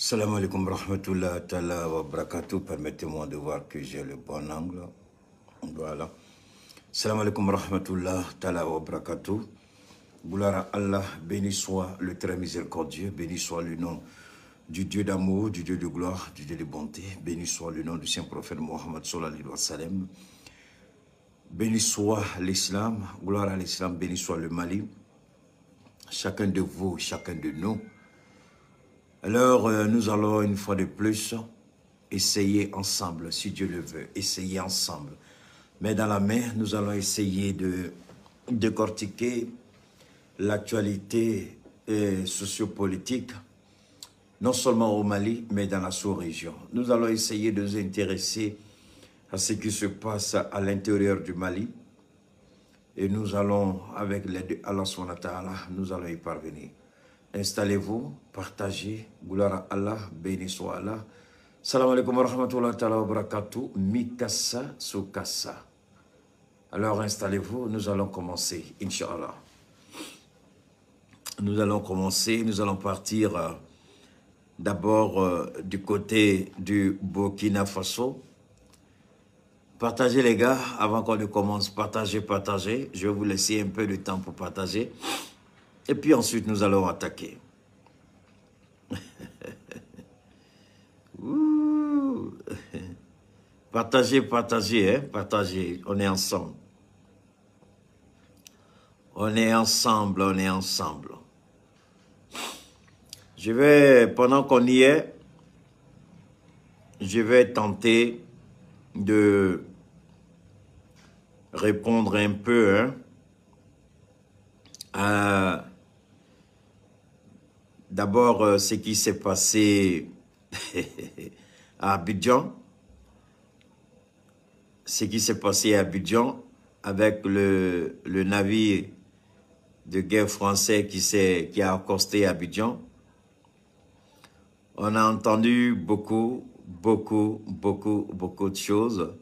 Salam alaikum rahmatullah ta'ala wa barakatuh. Permettez-moi de voir que j'ai le bon angle. Voilà. Salam alaikum rahmatullah ta'ala wa barakatuh. Gloire à Allah, béni soit le très miséricordieux, béni soit le nom du Dieu d'amour, du Dieu de gloire, du Dieu de bonté, béni soit le nom du saint prophète Mohammed sallallahu alayhi wa sallam. Béni soit l'islam, gloire à l'islam, béni soit le Mali. Chacun de vous, chacun de nous. Alors, nous allons une fois de plus essayer ensemble, si Dieu le veut, essayer ensemble. Mais dans la main, nous allons essayer de décortiquer l'actualité sociopolitique, non seulement au Mali, mais dans la sous-région. Nous allons essayer de nous intéresser à ce qui se passe à l'intérieur du Mali. Et nous allons, avec l'aide d'Allah subhanahu wa ta'ala, nous allons y parvenir. Installez-vous, partagez, gloire à Allah, béni soit Allah. Salam alaikum wa rahmatullahi wa barakatuh, mikassa sukassa. Alors installez-vous, nous allons commencer, Inch'Allah. Nous allons commencer, nous allons partir d'abord du côté du Burkina Faso. Partagez les gars, avant qu'on ne commence, partagez. Je vais vous laisser un peu de temps pour partager. Et puis ensuite, nous allons attaquer. Partagez, hein, partagez. On est ensemble. On est ensemble. Je vais, pendant qu'on y est, je vais tenter de répondre un peu hein, à d'abord ce qui s'est passé à Abidjan. Ce qui s'est passé à Abidjan avec le navire de guerre français qui a accosté à Abidjan. On a entendu beaucoup de choses.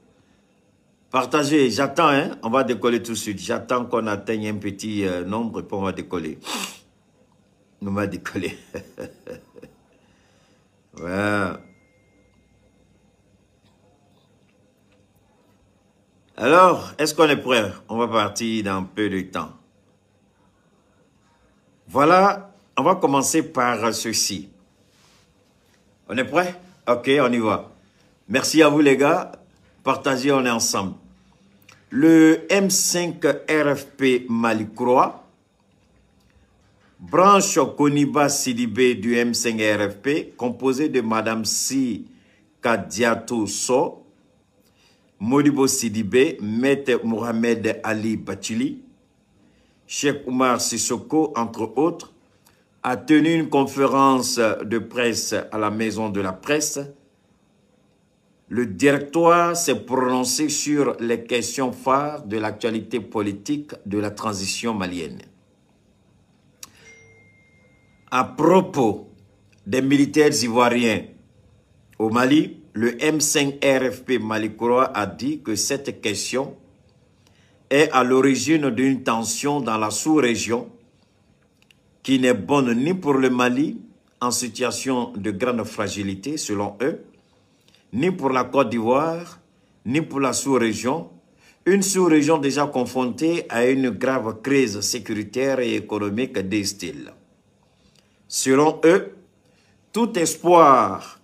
Partagez, j'attends, hein, on va décoller tout de suite. J'attends qu'on atteigne un petit nombre et puis on va décoller. On va décoller. Voilà. Alors, est-ce qu'on est prêt? On va partir dans peu de temps. Voilà, on va commencer par ceci. On est prêt? Ok, on y va. Merci à vous les gars. Partagez, on est ensemble. Le M5 RFP Mali-Croix, branche Koniba Sidibé du M5 RFP, composé de Madame Si Kadiatou So, Modibo Sidibé, Maître Mohamed Ali Bachili, Cheikh Oumar Sissoko, entre autres, a tenu une conférence de presse à la Maison de la Presse. Le directoire s'est prononcé sur les questions phares de l'actualité politique de la transition malienne. À propos des militaires ivoiriens au Mali, le M5 RFP Mali-Croix a dit que cette question est à l'origine d'une tension dans la sous-région qui n'est bonne ni pour le Mali, en situation de grande fragilité selon eux, ni pour la Côte d'Ivoire, ni pour la sous-région, une sous-région déjà confrontée à une grave crise sécuritaire et économique disent-ils. Selon eux, tout espoir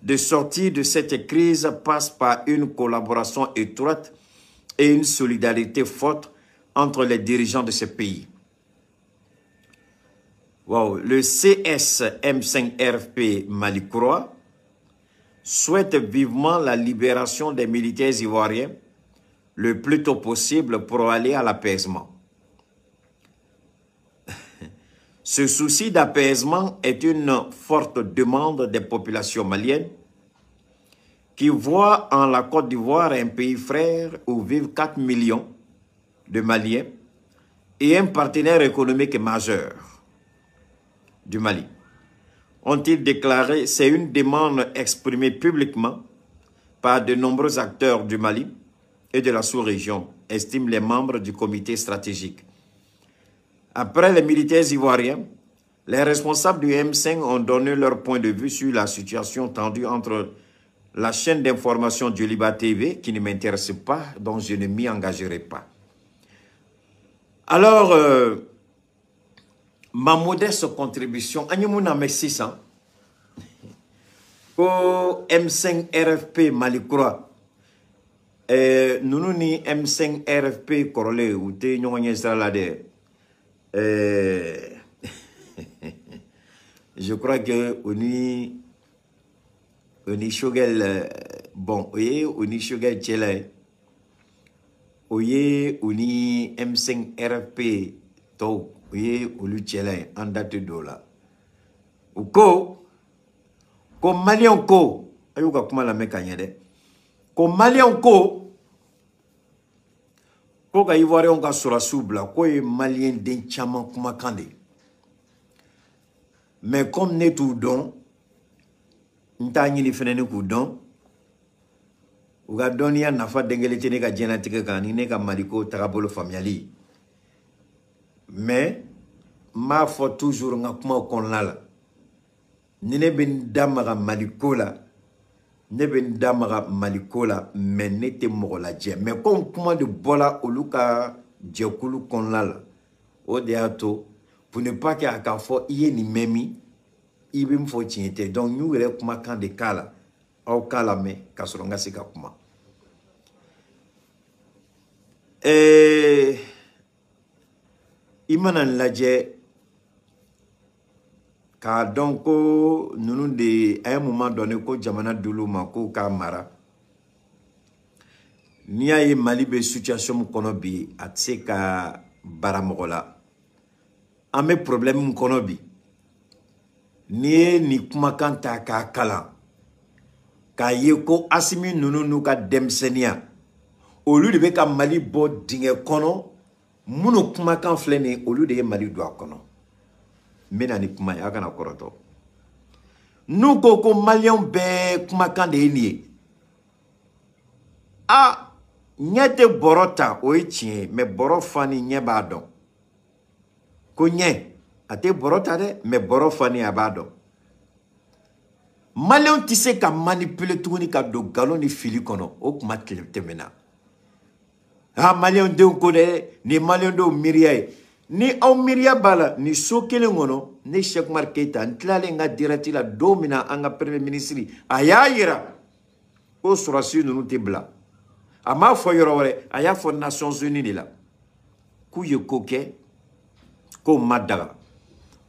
de sortir de cette crise passe par une collaboration étroite et une solidarité forte entre les dirigeants de ce pays. Wow. Le CSM5RFP Mali-Croix souhaite vivement la libération des militaires ivoiriens le plus tôt possible pour aller à l'apaisement. Ce souci d'apaisement est une forte demande des populations maliennes qui voient en la Côte d'Ivoire un pays frère où vivent 4 millions de Maliens et un partenaire économique majeur du Mali. Ont-ils déclaré, c'est une demande exprimée publiquement par de nombreux acteurs du Mali et de la sous-région, estiment les membres du comité stratégique. Après les militaires ivoiriens, Les responsables du M5 ont donné leur point de vue sur la situation tendue entre la chaîne d'information du Liba TV, qui ne m'intéresse pas, dont je ne m'y engagerai pas. Alors, ma modeste contribution, Agnemouna me 600, au M5 RFP Malikura, nous ni M5 RFP Korole, ou te nyonye salade, je crois que on est shogel, bon, oye, on est shogel tchele, oye, on est M5 RFP, to, oye, on est tchele, en date de là. Ou ko Malien ko, ayuka kuma la mekanyede, ko Malien ko ka Ivoirien ka sura soubla, ko ye Malien den chaman kuma kande. Mais comme ne tout don, nta nyini fenene ku don, ou ga donia nafa dengele tene ka genetique kan ni ne ka maliko tagabolo familiali. Mais ma faut toujours nga kuma kon la. Ni ne ben damaga malikola, ne ben damaga malikola, mais ne te mogola je. Mais comme kuma de bola oluka djekulu kon la, o de ato, pour ne pas qu'il y ait qu'à faire, il y ait ni memi, il me faut tienter. Donc, nous, il y a kuma quand de kala, au kala me, kasoronga se kuma. Imanan laje, car donc, nous de, à un moment donné, ko jamana duluma, ko kamara, ni a ye mali be situation kono bi, atse ka baramogola. Ame problème kono bi. Ni kumakan ta ka kala. Ka ye ko asimi nunu ka demsenia. Olu de be ka mali bo dinge kono. Munu kumakan flene olu de ye mali do kono. Mena ni kuma ya kana koroto. Nou ko malien be kumakan de ni. Ah, nyete borota o ichie me boro fani nye badon. Ko nye ate borota de me boro fani abado. Malien tisse ka manipule tuguni ka do galon ni fili kono o kuma temena. Ah malien de ko de ni malien do miriye ni au miria bala ni so kele ngono ni Cheikh Oumar Keita ntlale nga dirati la domina anga premier ministre ayayira o surasi nunu tebla ama fo yorore aya fo Nations Unies ni la ku ye koke ko madaga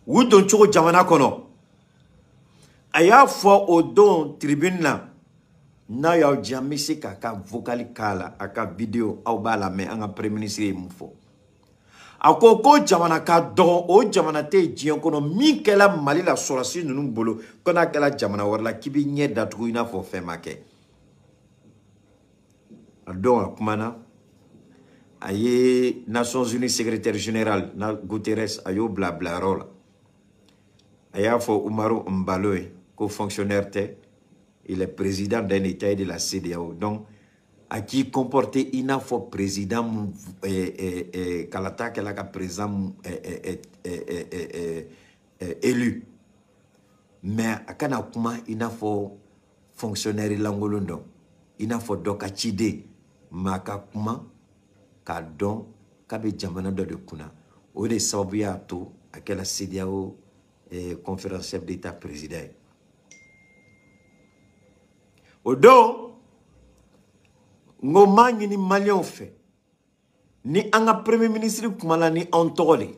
wudon choko jamana kono aya fo odon tribune na ya jamisi ka vocali kala aka video au bala me anga premier ministre mufo ako ko jamana ka do o jamana te jiyan kono min kela mali la sorasi nunu bolo kona kela jamana warla kibi nye datugu ina fo femake donc akumana aye Nations Unies secrétaire général na Guterres ayo blabla rola aya fo Umaru Mbaloe ko fonctionnaire te il est président d'un état et de la CEDEAO donc à qui comporter une fois président Kalata qu'elle a président élu mais à kana kuma une fois fonctionnaire langolondo une fois dokachide maka kuma ka don kabe jamana do de kuna o de sababu ya to akela CEDEAO conférence chef d'état président odo ngoma ni malien fait ni anga premier ministre kumala ni ontole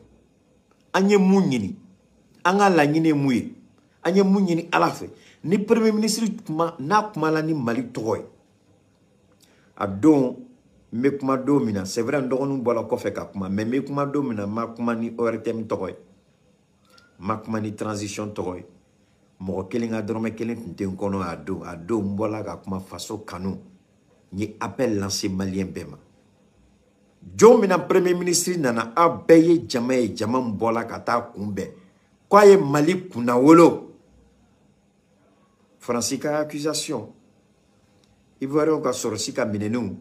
anye munyini anga la nyine muye anye munyini alafe ni premier ministre kuma na kumala ni mali toy adon me kuma domina c'est vrai ndonu bola ko fe ka kuma mais me kuma domina ma kuma ni ORTM toy ma kuma ni transition toy mo kelinga dorme kelin tin kono ado mbola ka kuma faso kanu ni appel lancé malien bema. Jomina premier ministre nana abeye jamae jamam bola kata kumbe. Kwaye mali kuna wolo. Francika accusation. Ivoirien ka sorosika minenu.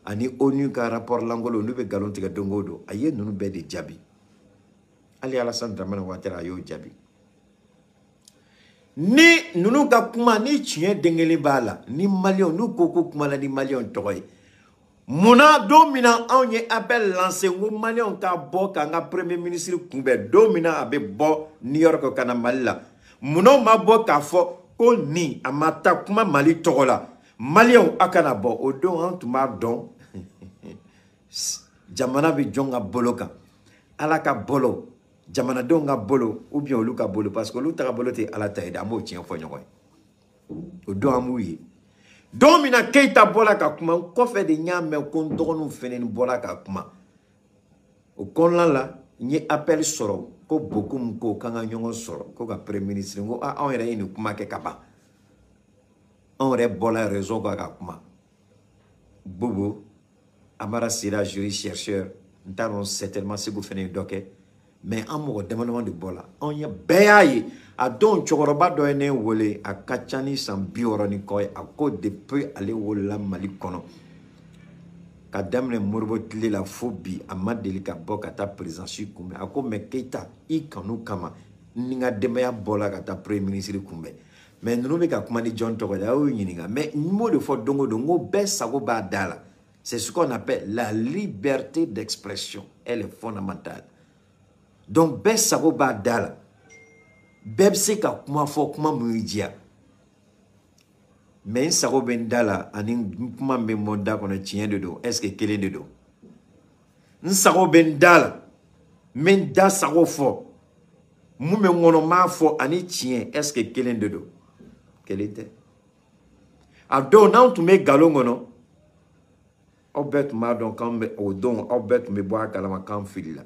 Ani ONU ka rapport langolo nube galon tiga dongodo. Aye nunu be de jabi. Ali Alassane Dramane Ouattara yo jabi. Ni nous ka kuma ni chien dengeli bala ni malion nous koko kuma la ni malion toy. Muna domina onye appel lancé ngo malion ka bo ka nga premier ministre kumbe domina abe bo New York kana malila. Muna ma bo ka fo ko ni amata kuma mali togola. Malion akana bo odo antuma don. Jamana bi jonga boloka. Alaka bolo. Jamana donga bolo ou bien oluka bolo parce que oluka bolo te ala taïda mo tien fo nyoy o do amuyi domina keita bola ka kuma ko fe de nyame ko ndonu fenen bola ka kuma o konla la ni appel soro ko bokum ko kanga nyongo soro ko ka premier ministre ngo a on re ni kuma ke kaba on re bola raison ko ka kuma bobo amara sira jury chercheur ntaron certainement se go fenen doké. Mais en mot demandement de bola, on y a béaye à don chokoroba doene wole à kachani sans bioroni koy à cause de peu aller wola malikono. Kadam le morbotile la phobie à madelika bokata présence kumbe à comme keita i kanu kama ninga demaya bola kata premier ministre kumbe. Mais nous ne ka kumani John Togoda ou yininga mais mot de fort dongo dongo bessa go ba dala. C'est ce qu'on appelle la liberté d'expression, elle est fondamentale. Donc, bes sabo ba dala. Beb se ka kuma fo kuma muidia. Mais sabo ben dala anin kuma me monda kono tien de do. Est-ce que kelen de do? Nsabo ben dala. Men da sabo fo. Mu me ngono ma fo ani tien. Est-ce que kelen de do? Quel était? Ado nan tu me galongono. Obet ma don kan me odon obet me boa kalama kan fila.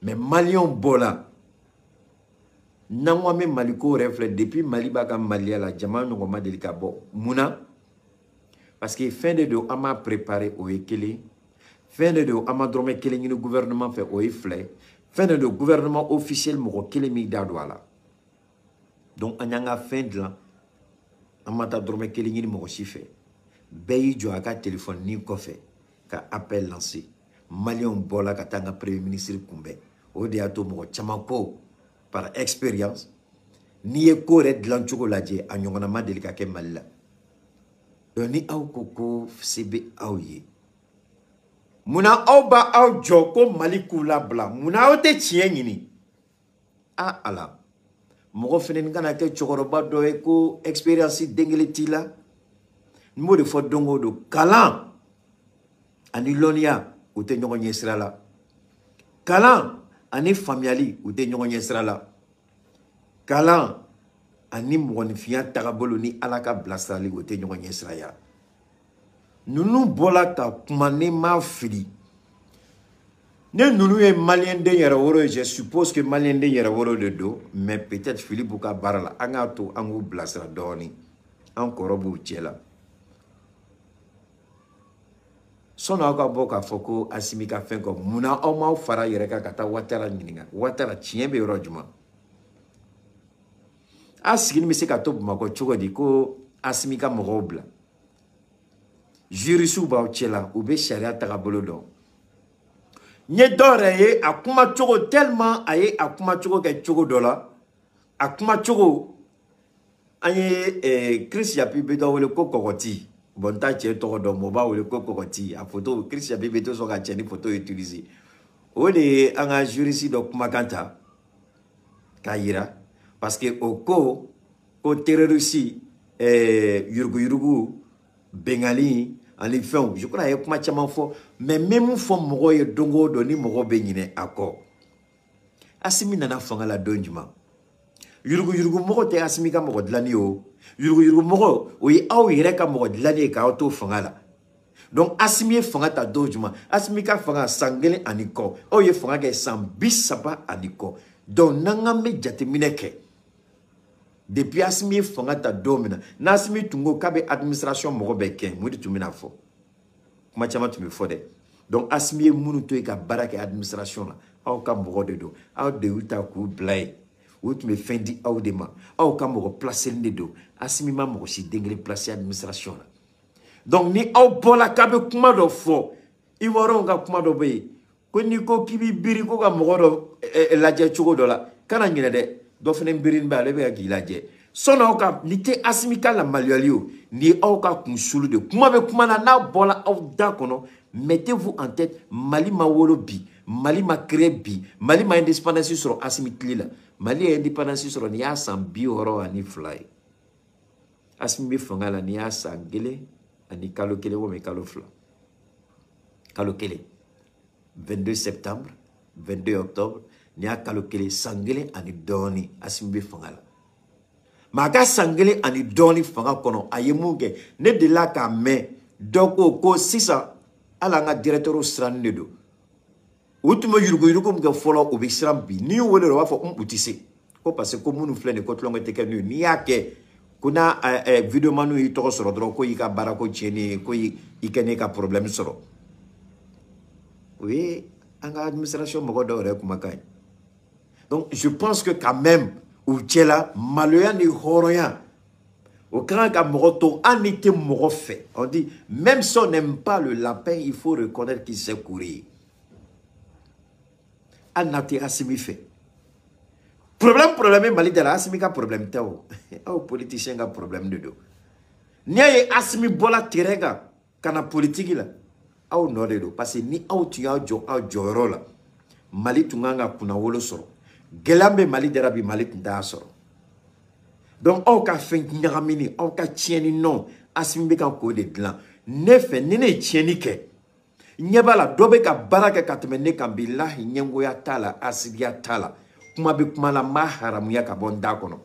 Mais Malion bola. Nangwa me maliko reflète depuis Maliba ka Malia la jama ngoma delika bo. Muna. Parce que fin de do ama préparé au ekele. Fin de do ama drome kele ni gouvernement fait au eflé. Fin de do gouvernement officiel mo kele mi dadwala. Donc anyanga fin de la ama ta drome kele ni mo chife. Beyi jo aka téléphone ni ko fait ka appel lancé. Malion bola ka tanga premier ministre kumbe. Ode ato mo chamako par expérience ni e ko red lanchugo ladje anyongona madelika ke malila doni au koko sebe auye muna oba au joko malikula bla muna ote chiengini a ala mo fenen kana ke chokoroba do e ko expérience dengele tila mo de fo dongo do kalan ani lonia ote nyongo nyesra la kalan ani familiali ou de nyongo nyesra la kalan ani mwonifia tagabolo ni alaka blasali ou de nyongo nyesra ya nunu bola ka kumane ma fili ne nunu e malien de yara woro je suppose que malien de yara woro de do mais peut-être Philippe Bouka barala anga to angu blasra doni encore bu tchela sono aka boka foko asimika fenko muna o ma fara yereka kata Ouattara nyininga Ouattara chiembe rojuma asigini mi se ka to mako chogodi ko asimika mogobla jurisu ba ochela ube sharia tagabolo do nye dore ye akuma chogo tellement aye akuma chogo ke chogo dola akuma chogo anye Chris ya pi bedo wele kokokoti bon ta che to do mo ba wele kokokoti a photo Chris ya pi bedo so ka cheni photo utiliser o de anga jurisi do kuma kanta kayira parce que oko ko terroriste yurugu bengali en les fins je crois que kuma chama fo mais même fo mogo ye dongo do ni mogo be nyine ako asimi nana fanga la donjuma yurugu mogo te asimi ka mogo dlani o yurugu mogo o yi aw yere ka mogo dlani ka auto fanga la donc asimi fanga ta donjuma asimi ka fanga sangele aniko o ye fanga ke sambisaba aniko donc nanga me jate mineke depuis asimi fanga ta domina nasimi tungo kabe administration mogo be ken mudi tumina fo kuma chama tumi fo de donc asimi munu to ka baraka administration la aw ka mogo de do aw de uta ku blay ut me fendi aw de ma aw ka mogo placer ne do asimi ma mogo si dengele placer administration la donc ni aw bola kabe kuma do fo i woro nga kuma do be ko ni ko kibi biri ko ka mogoro lajɛ cogo dɔ la kana ɲinɛ dɛ dɔ fɛnɛ birin bɛ ale bɛ k'i lajɛ sɔnni aw ka ni tɛ Asimi ka lamaliyali o ni aw ka kunsulu de kuma bɛ kuma na n'a bɔra aw da kɔnɔ mettez-vous en tête Mali ma wolo bi Mali ma créé bi Mali ma indépendance sɔrɔ Asimi tile la Mali ye indépendance sɔrɔ ni y'a san 62 ye Asimi bɛ fanga la ni y'a san 1 ani kalo 1 walima kalo 2 kalo 1 22 septembre 22 octobre ni y'a kalo 1 san 1 ani dɔɔni Asimi bɛ fanga la mais a ka san 1 ani dɔɔni fanga kɔnɔ a ye mun kɛ ne delila k'a mɛn dɔ ko sisan hali an ka directeur siranni de don u tun bɛ yurugu-yurugu min kɛ fɔlɔ u bɛ siran bi n'i y'u wele u b'a fɔ u tɛ se ko parce que ko minnu filɛ nin ye ko tulonkɛ tɛ kɛ n'u ye n'i y'a kɛ ko n'a videomaniw y'i tɔgɔ sɔrɔ dɔrɔn ko y'i ka baara ko tiɲɛni ye ko i kɛ ne ka problème sɔrɔ o ye an ka administration mɔgɔ dɔw yɛrɛ kumakan ye donc je pense que quand même u cɛla maloya ni hɔrɔnya o kan ka mɔgɔ to hali ni tɛ mɔgɔ fɛ on dit même si on n'aime pas le lapin il faut reconnaître qu'il sait courir hali n'a tɛ Asimi fɛ problème Mali da la Asimi ka problème tɛ o aw politicien ka problème de don n'i y'a ye Asimi bɔra terrain kan ka na politique la aw nɔ de don parce que ni aw tun y'a jɔ aw jɔyɔrɔ la Mali tun kan ka kunna wolo sɔrɔ gɛlɛya bɛ Mali da la bi Mali tun t'a sɔrɔ donc aw ka fɛn ɲagamini aw ka tiɲɛni nɔ Asimi bɛ ka k'o de dilan ne fɛ ni ne ye tiɲɛni kɛ ɲɛ b'a la dɔ bɛ ka baara kɛ ka tɛmɛ ne kan bilahi ɲɛngoya t'a la asidiya t'a la kuma bɛ kuma la n b'a haramuya ka bɔ n da kɔnɔ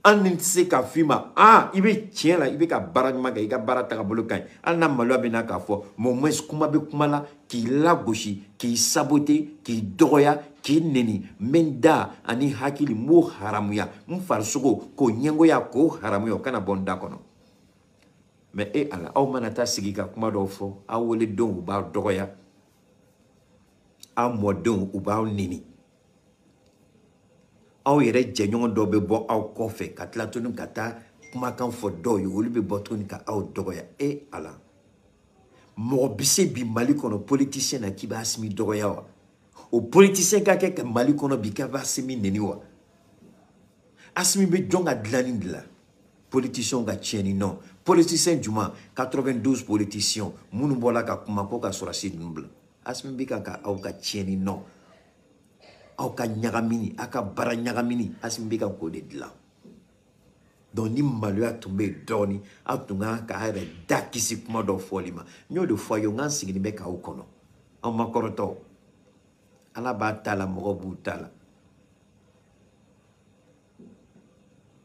hali ni n tɛ se k'a f'i ma i bɛ tiɲɛ la i bɛ ka baara ɲuman kɛ i ka baara tagabolo ka ɲi hali n'a maloya bɛ na k'a fɔ mais au moins kuma bɛ kuma la k'i lagosi k'i saboter k'i dɔgɔya k'i neni n bɛ n da ani hakili n b'o haramuya n farisogo k'o ɲɛngoya k'o haramuya o kana bɔ n da kɔnɔ mais ala aw mana taa sigi ka kuma dɔw fɔ aw weledenw u b'aw dɔgɔya aw mɔdenw u b'aw neni aw yɛrɛ jɛɲɔgɔn dɔw bɛ bɔ aw kɔfɛ ka tila tuguni ka taa kumakan fɔ dɔw ye olu bɛ bɔ tuguni ka aw dɔgɔya ala mɔgɔ bɛ se bi Mali kɔnɔ politicien na k'i b'a Asimi dɔgɔya wa o politicien ka kɛ ka Mali kɔnɔ bi k'a b'a Asimi neni wa Asimi bɛ jɔn ka dilanni de la politiciens ka tiɲɛni non politicien juma 92 politiciens minnu bɔra ka kuma ko ka sɔrɔsi ninnu bila Asimi bɛ ka aw ka tiɲɛni non aw ka ɲagamini aw ka baara ɲagamini Asimi bɛ ka k'o de dilan donc ni maloya tun bɛ yen dɔɔni aw tun kan k'a yɛrɛ da kisi kuma dɔ fɔli ma n y'o de fɔ a ye n kan sigilen bɛ k'aw kɔnɔ aw ma kɔrɔtɔ ala b'a ta la mɔgɔ b'u ta la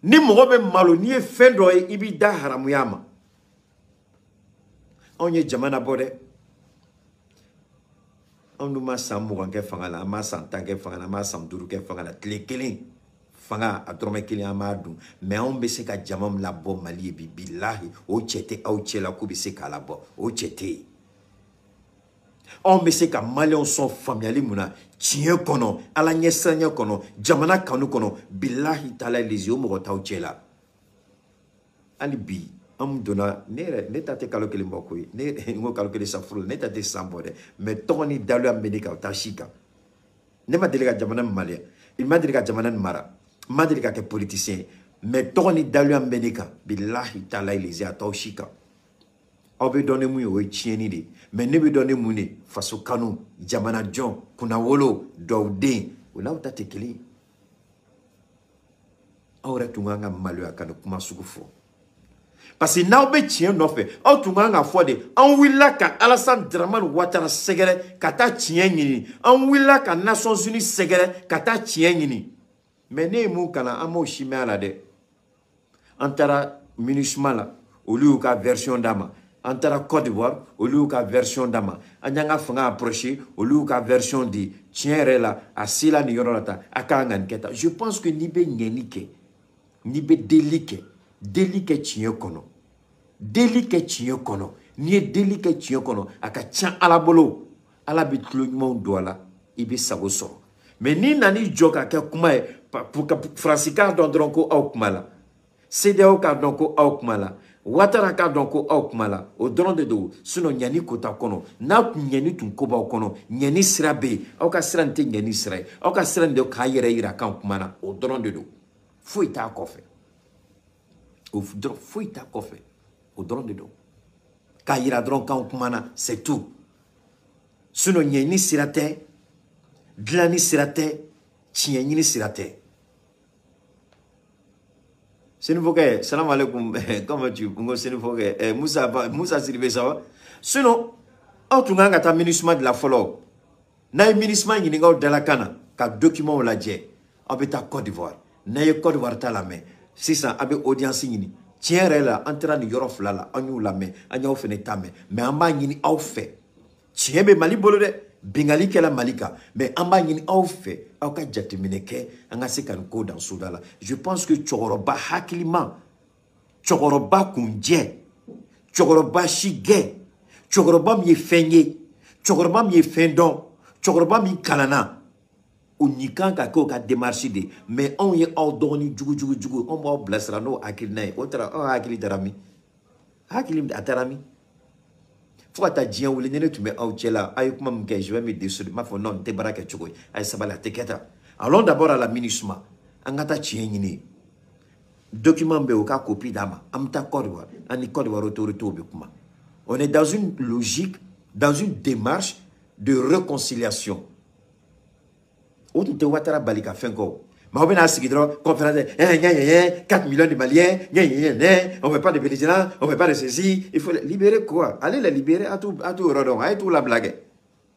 ni mɔgɔ bɛ malo n'i ye fɛn dɔ ye i b'i da haramuya ma anw ye jamana bɔ dɛ anw dun ma san 20 kɛ fanga la an ma san 10 kɛ fanga la an ma san 5 kɛ fanga la tile kelen fanga a dɔrɔmɛ kelen an b'a dun mais anw bɛ se ka jama min labɔ Mali ye bi bilahi o cɛ tɛ aw cɛ la k'u bɛ se k'a labɔ o cɛ tɛ yen anw bɛ se ka maliyɛnw sɔn faamuyali mun na tiɲɛ kɔnɔ ala ɲɛsiranya kɔnɔ jamana kanu kɔnɔ bilahi taala les o mɔgɔ t'aw cɛ la hali bi an donna ne ta tɛ kalo kelen bɔ koyi ne n ko kalo kelen sa furu ne ta tɛ san bɔ dɛ mais tɔgɔ ni daluya min bɛ ne kan o t'a si kan ne ma deli ka jamana min maliya il ma deli ka jamana nin mara n ma deli ka kɛ politicien mais tɔgɔ ni daluya min bɛ ne kan bilahi taala les a t'aw si kan aw bɛ dɔn ni mun ye o ye tiɲɛni de mais ne bɛ dɔn ni mun de faso kanu jamana jɔn kunnawolo dɔwden o n'aw ta tɛ kelen ye aw yɛrɛ tun kan ka maloya ka nin kuma sugu fɔ parce que n'aw bɛ tiɲɛ nɔfɛ aw tun kan ka fɔ de an wulila ka Alassane Dramane Ouattara sɛgɛrɛ ka taa tiɲɛ ɲini an wulila ka Nations Unies sɛgɛrɛ ka taa tiɲɛ ɲini mais ne ye mun kalan an m'o si mɛn a la dɛ an taara MINUSMA la olu y'u ka version d'a ma an taara Côte d'Ivoire olu y'u ka version d'a ma an y'an ka fanga approché olu y'u ka version di tiɲɛ yɛrɛ la a sela nin yɔrɔ la tan a kan ka nin kɛ tan je pense que n'i bɛ ɲɛni kɛ n'i bɛ delili kɛ tiɲɛ kɔnɔ deli kɛ tiɲɛ kɔnɔ n'i ye deli kɛ tiɲɛ kɔnɔ a ka ca ala bolo ala bɛ tulo ɲumanw don a la i bɛ sago sɔrɔ mais n'i nan'i jɔ ka kɛ kuma ye faransikan dɔn dɔrɔn ko aw kuma la CEDEAO k'a dɔn ko aw kuma la Ouattara ka donc au kumala au dron de do sinon nyani kota kono na nyani tun koba kono nyani sirabe au ka sirante nyani sirai au ka sirande ka yere ira kan kumana au dron de do fo ita kofe au dron fo ita kofe au dron de do ka yira dron kan kumana c'est tout sinon nyani sirate glani sirate tieni sirate. Sénéfoké, salam alaikum, comment tu es, Sénéfoké, Moussa Siribé, ça va? Sinon, on tu as un ministre de la follow. Na un ministre qui n'est pas de la cana, car document on l'a dit, on peut ta Côte d'Ivoire. Na un Côte d'Ivoire ta la main. C'est ça, avec audience ni. Tiens là, entrant ni Europe là, on y la main, on y a fait ta main. Mais en bas ni a fait. Tiens be Mali bolode. Bengali kela malika mais amba nyini au fait au ka jatemine ke anga se kan ko dans sudala. Je pense que Tchokoroba hakilima Tchokoroba kunje Tchokoroba shige Tchokoroba mi fenye Tchokoroba mi fendon Tchokoroba mi kanana unikan ka ko ka démarche de mais on y a doni jugu on va blessera no akilnay otra o akili darami hakilim atarami. Faut ta dien ou les tu mets au tchela aïe comme je vais me décider ma fo non te baraka tchogoy aïe sabala teketa. Allons d'abord à la MINUSMA angata tienini document be oka copie dama amta kodwa ani kodwa autorité bekuma. On est dans une logique, dans une démarche de réconciliation. Où tu te Ouattara balika fenko. Mais on va conférence 4 millions de Maliens, on ne veut pas de Vénézuéliens, on ne veut pas de ceci. Il faut les libérer quoi? Allez les libérer à tout Rodon, à tout la blague.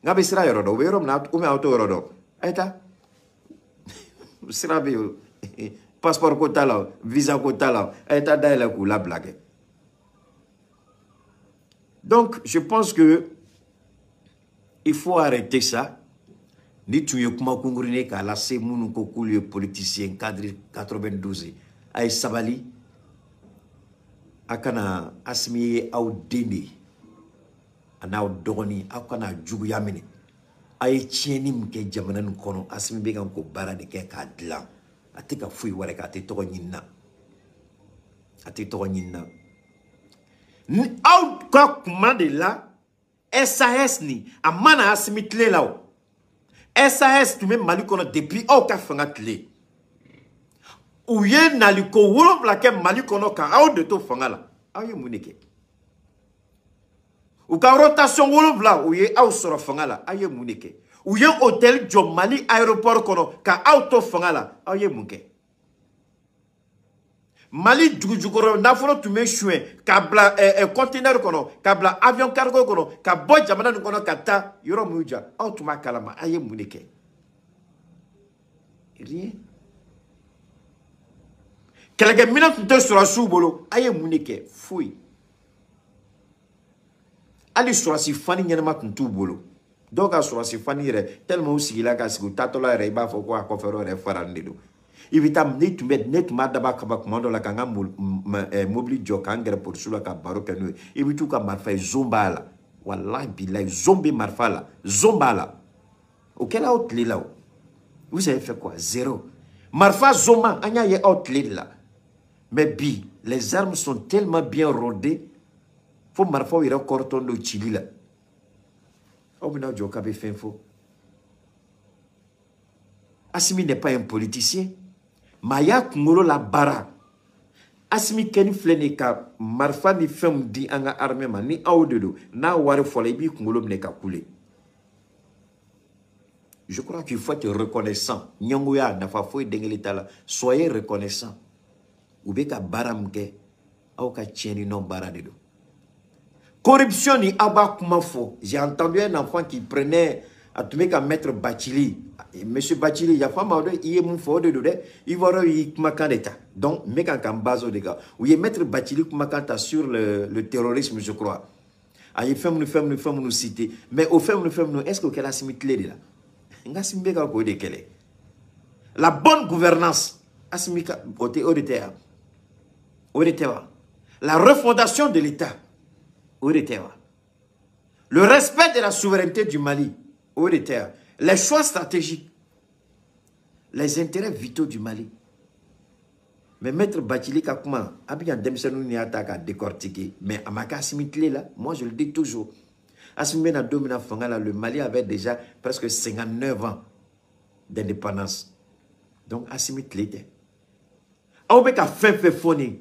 Ngabe sera Rodon, ou Rom na ou me auto Rodon. Aïta. Sera bio. Passeport quota là, visa quota là, aïta d'ailleurs la blague. Donc je pense que il faut arrêter ça. Ni tu es kuma kungurine ka la se munu ko kulu politicien cadre 92 ay sabali akana asmi aw dende ana dogoni akana jugu yamini ay tieni mke jamana kono asmi be kan ko bara de ke ka dlan atika fui wore ka te to nyinna ati to nyinna ni aw ka kuma de la SAS ni amana asmi tle law SAS tu mets Mali kono depuis au ka fanga clé. Ou ye naliko wolof la ke Mali kono ka au de to fanga la. Aye munike. Ou ka rotation wolof la ou ye au soro fanga la. Aye munike. Ou ye hôtel Jom Mali aéroport kono ka auto fanga la. Aye munike. Mali djugoro nafolo tu mets chouin ka bla conteneur kono ka bla avion cargo kono ka bo jamana kono ka ta yoro muja au tu ma kalama aye munike rien kelege mina tu te sura subolo aye munike fui ali sura si fani nyama tu bolo donc a sura si fani re tellement aussi la ka sigu tatola re ba fo ko ko fero re farandido Ibitam ne tu met net ma daba kaba commando la kanga mobili jo kangere pour sula ka baro kanu ibitu ka marfa zombala wallahi billahi zombi marfala zombala auquel outlet là vous avez fait quoi? Zéro. Marfa zoma anya ye outlet là mais bi les armes sont tellement bien rodées faut marfa ira corton do chili là obina jo kabe fenfo Assimi n'est pas un politicien. Maya Kungolo la bara. Asmi Keni Flene ka marfa ni femme di anga armée man ni aodedo na wari fole bi Kungolo mneka koulé. Je crois qu'il faut être reconnaissant. Nyangouya na fa foi dengelitala. Soyez reconnaissant. Ubeka baramke au ka tieni non baradedo. Corruption ni aba kumafo. J'ai entendu un enfant qui prenait à tout mettre maître Bachili. Monsieur Bachili, il y a femme il est mon fort de il va y makandeta. Donc, mec en base de gars. Où il maître Bachili makanta sur le terrorisme, je crois. Ah, il fait nous citer. Mais au fait nous, est-ce que qu'elle a similé de là? La bonne gouvernance, la refondation de l'État, le respect de la souveraineté du Mali, les choix stratégiques, les intérêts vitaux du Mali. Mais maître Bathily Kakuma, Abiyan Demsenou n'y a qu'à décortiquer. Mais Amaka Assimi là, moi je le dis toujours. Assimi na domina Fangala, le Mali avait déjà presque 59 ans d'indépendance. Donc Assimi était. Aubeka fait foni.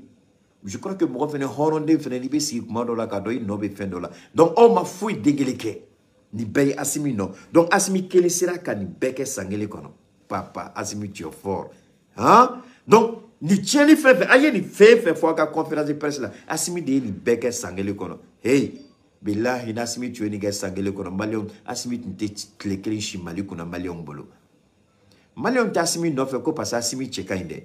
Je crois que moi venais Horonde venait libé si Mandola Kadoy nobe fendola. Donc on m'a fouillé dégueulé. Ni beye Assimi non. Donc Assimi kele sera ka ni beke sangele kono. Papa Assimi tu es fort. Hein? Donc ni tiens ni fait aye ni fait fois ka conférence de presse là. Assimi de ni beke sangele kono. Hey, billahi Assimi tu es ni ga sangele kono. Malion Assimi te klekeli shimali kuna Malion bolo. Malion ta Assimi no fait ko parce Assimi cheka inde.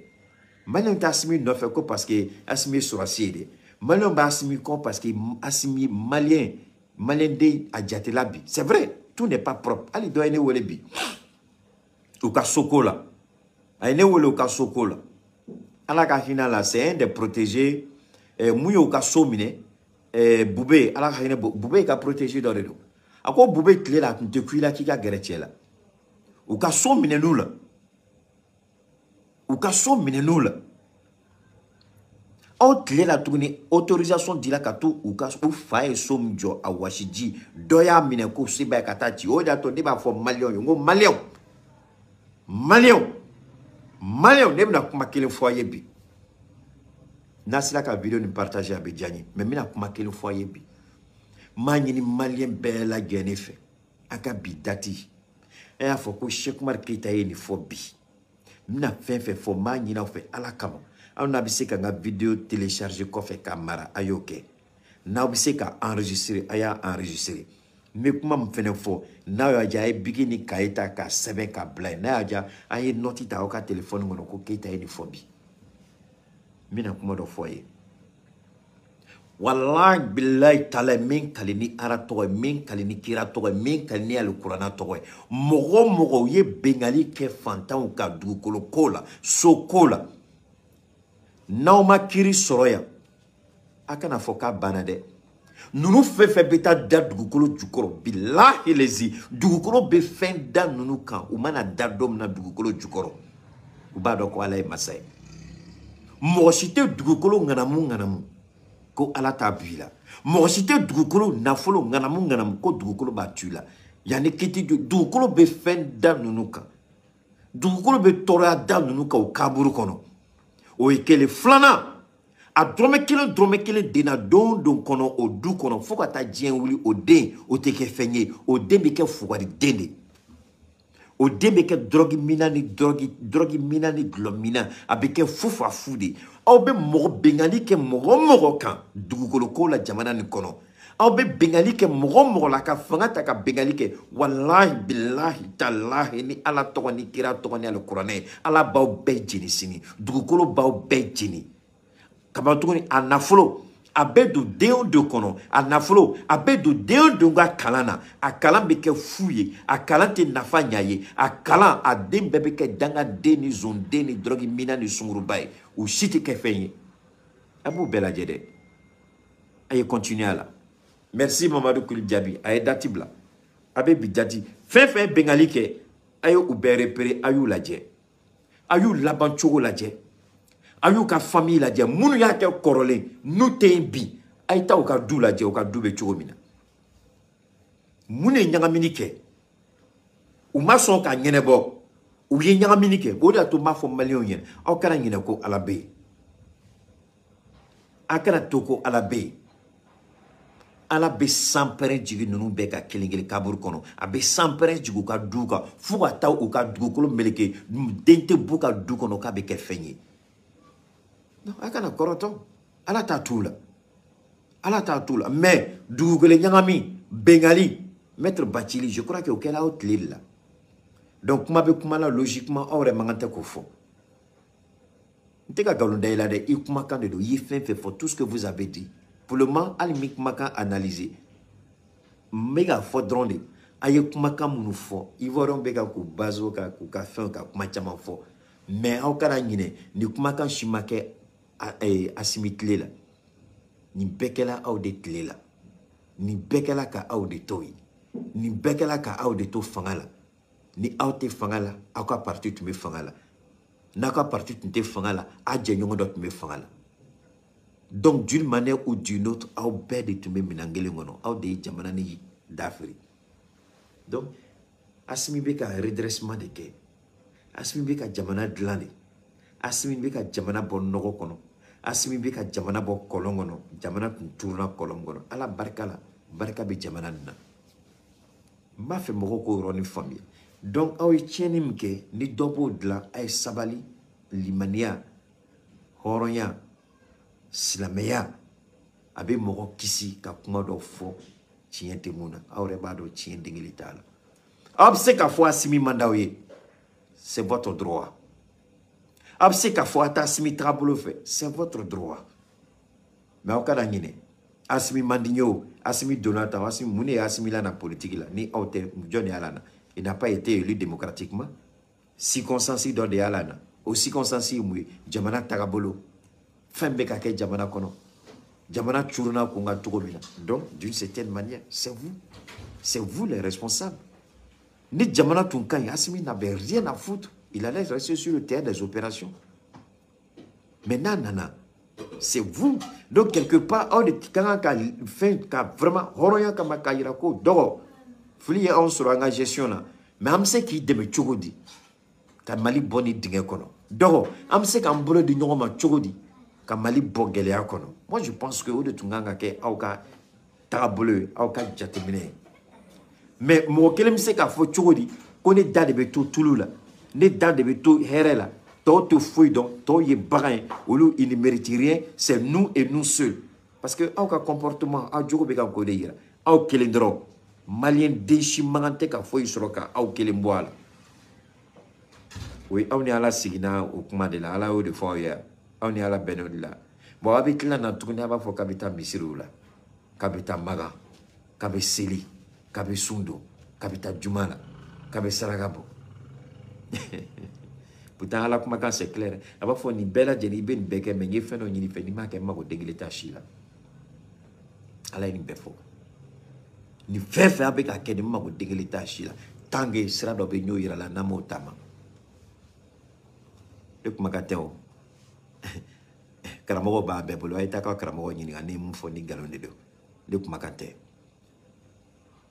Malion ta Assimi no fait ko parce que Assimi soracier. Malion ba Assimi ko parce que Assimi malien de Adjatelabi. C'est vrai, tout n'est pas propre. Ali doit aller où les bi. Ou ka sokola. Aine où le ka sokola. Ala ka hina là, c'est un des protégés. Mouyo ka somine. Boubé, ala ka hina boubé ka protégé dans le dos. A quoi boubé clé là, te cuit là qui ka guerre là. Ou ka somine nous là. Ou ka somine nous là. Au clé la tournée, autorisation de la katou ou kas ou faye somjo a washiji doya mineko siba katati o da to deba fo malion yo malion nebna kuma kele foyer bi nasila ka vidéo ni partager avec Diani mais mina kuma kele foyer bi manyini malien bela genefe aka bi dati e afo ko Cheikh Oumar Keita ni fo bi mina fe fo manyina fe ala kama. On a besoin qu'un vidéo téléchargé koffé camara ayoke. Na besoin qu'à enregistrer aya enregistrer. Mais comment me fait fo na ya ja e bigini kaita ka sebe ka blay na ya aye noti ta oka téléphone ngono ko Keita ni fobi. Mina kuma do foye. Wallahi billahi tala min kalini arato min kalini kirato min kalini al qur'ana to mogo ye bengali ke fantan ka du kolokola sokola. Nauma kiri soroya akana foka banade nunu fefe beta da dugukolo jukoro billahi lezi dugukolo be fen da nunu kan u mana da dom na dugukolo jukoro u ba do ko ala masay mo site dugukolo nganamu ko ala ta bila mo site dugukolo nafolo nganamu ko dugukolo ba tula yani kiti dugukolo be fen da nunu kan dugukolo be tora da nunu ka u kaburu kono o ikele flana a drome kele dena don kono o du kono fo ka ta dien wuli o den o te ke fenye o den be ke fugari dende o den be ke drogi mina ni glomina a be ke fufa fudi o be mo bengali ke mo kan dugukolo ko la jamana ni kono aw be bengali ke mogo la ka fanga ta ka bengali ke wallahi billahi tallahi ni ala to ni kira to ni al qur'ane ala baw be jini sini dugukolo baw be jini kaba to ni anafolo abedu deo de kono anafolo abedu deo de ga kalana akala be ke fuye akala te nafa nyaye akala adem be ke danga deni zonde ni drogi mina ni sunguru bay ou site ke fenye abu bela jede ay continuer là. Merci Mamadou Koulibaly aye datibla abe bidjati fe bengali ke ayo ubere pere ayu laje ayu labanchogo laje ayu ka famille laje munu ya ke korole nu tembi ayta o ka du laje o ka dube chogo mina mune nyangamini ke u mason ka nyenebo u ye nyangamini ke o da to ma fo malion yen o kana nyene ko alabe akana toko alabe ala be sampere jigi nunu be ka kelingeli kaburu kono abe sampere jigu ka duka fuga taw o ka dugukolo meleke dente buka du kono ka be ke fenye no akana koroto ala ta tula mais dugukole nyangami bengali maître Bathily je crois que auquel out là donc kuma be kuma la logiquement aurait mangante ko fo nteka galunda ila de ikuma kan de do yifen fo tout ce que vous avez dit. Pour le moment, Alimik Maka analysé. Méga fodronde. Aye kumaka munu fo. Ivoron bega ku bazo ka ku ka fin ka kuma chama fo. Mais au kana nyine ni kumaka shimake asimitle la. Ni bekela au de tle la. Ni bekela ka au de toy. Ni bekela ka au de to fangala. Ni au te fangala. Au ka parti tu me fangala. Naka parti tunte fangala, a djenyon dot me fangala. Donc d'une manière ou d'une autre, au bed de me minangele ngono, au de jamanani d'Afrique. Donc, asimi beka redressement de ke, asimi beka jamana dlane, asimi beka jamana bon nogo kono, asimi beka jamana bo kolongono, jamana tourna kolongono, ala barkala, barka be jamana na. Ma fait moko roni famille. Donc, awe tieni mke, ni dobo dla, ay sabali, limania, horonya, silameya, abe moko kisi, ka kuma do fo, tien temuna, aure bado tien dingilitala. Abse ka fo asimi mandawe, c'est votre droit. Abse ka fo ata asimi trabolo fait, c'est votre droit. Mais au cas d'angine, asimi mandigno, asimi donata, asimi mune, asimi la na politique la, ni aute Johnny Alana, il n'a pas été élu démocratiquement. Circonstances dans des Alana, aux circonstances où Jamana Tarabolo, Fembeka ke Jamana Kono, Jamana Churuna Konga Turomina. Donc, d'une certaine manière, c'est vous les responsables. Ni Jamana Tunkan, Asimi n'avait rien à foutre. Il allait rester sur le terrain des opérations. Mais nana, c'est vous. Donc, quelque part, on est vraiment, Horoya Kamakayirako, Doro, Fli on sera en gestion là. Mais on sait qui deme Chogodi. Kamali Boni Dingekono. Doro, on sait qu'un boulot de Norma Chogodi. Kamali Bogelea Kono. Moi, je pense que au de Tunganga ke Aoka Tarabole, Aoka Jatemine. Mais moi, quel sait qu'à faut Chogodi, qu'on est dans des bétos Touloula, n'est dans des bétos Herela. Toi, tu fouilles donc, toi, il est barin, ou il ne mérite rien, c'est nous et nous seuls. Parce que, aucun comportement, à Djogo Bega Kodeira, à Kelendro, Malien déchimante qu'à fouiller sur le cas, à Kelemboala. Oui, on est à la Signa, au Kumadela, à la haut de foyer, on est à la Benodila. Bon, avec là, on a tourné à pour Kabita Misiroula, Kabita Maga, Kabe Seli, Kabe Sundo, Kabita Jumana, Kabe Saragabo. Pourtant, à la Kumakan, c'est clair. À fois, ni bella Jenny Ben Becker, mais il fait non, il fait ni ma que mago dégleta chila. À la befo. Ni fait avec un kene mago dégleta chila. Tangue sera d'obénio ira la namo tama. Le Kumakateo. Karamogo ba bebolo, a été à Karamogo ni a né mufo ni galon de deux. Le Kumakate.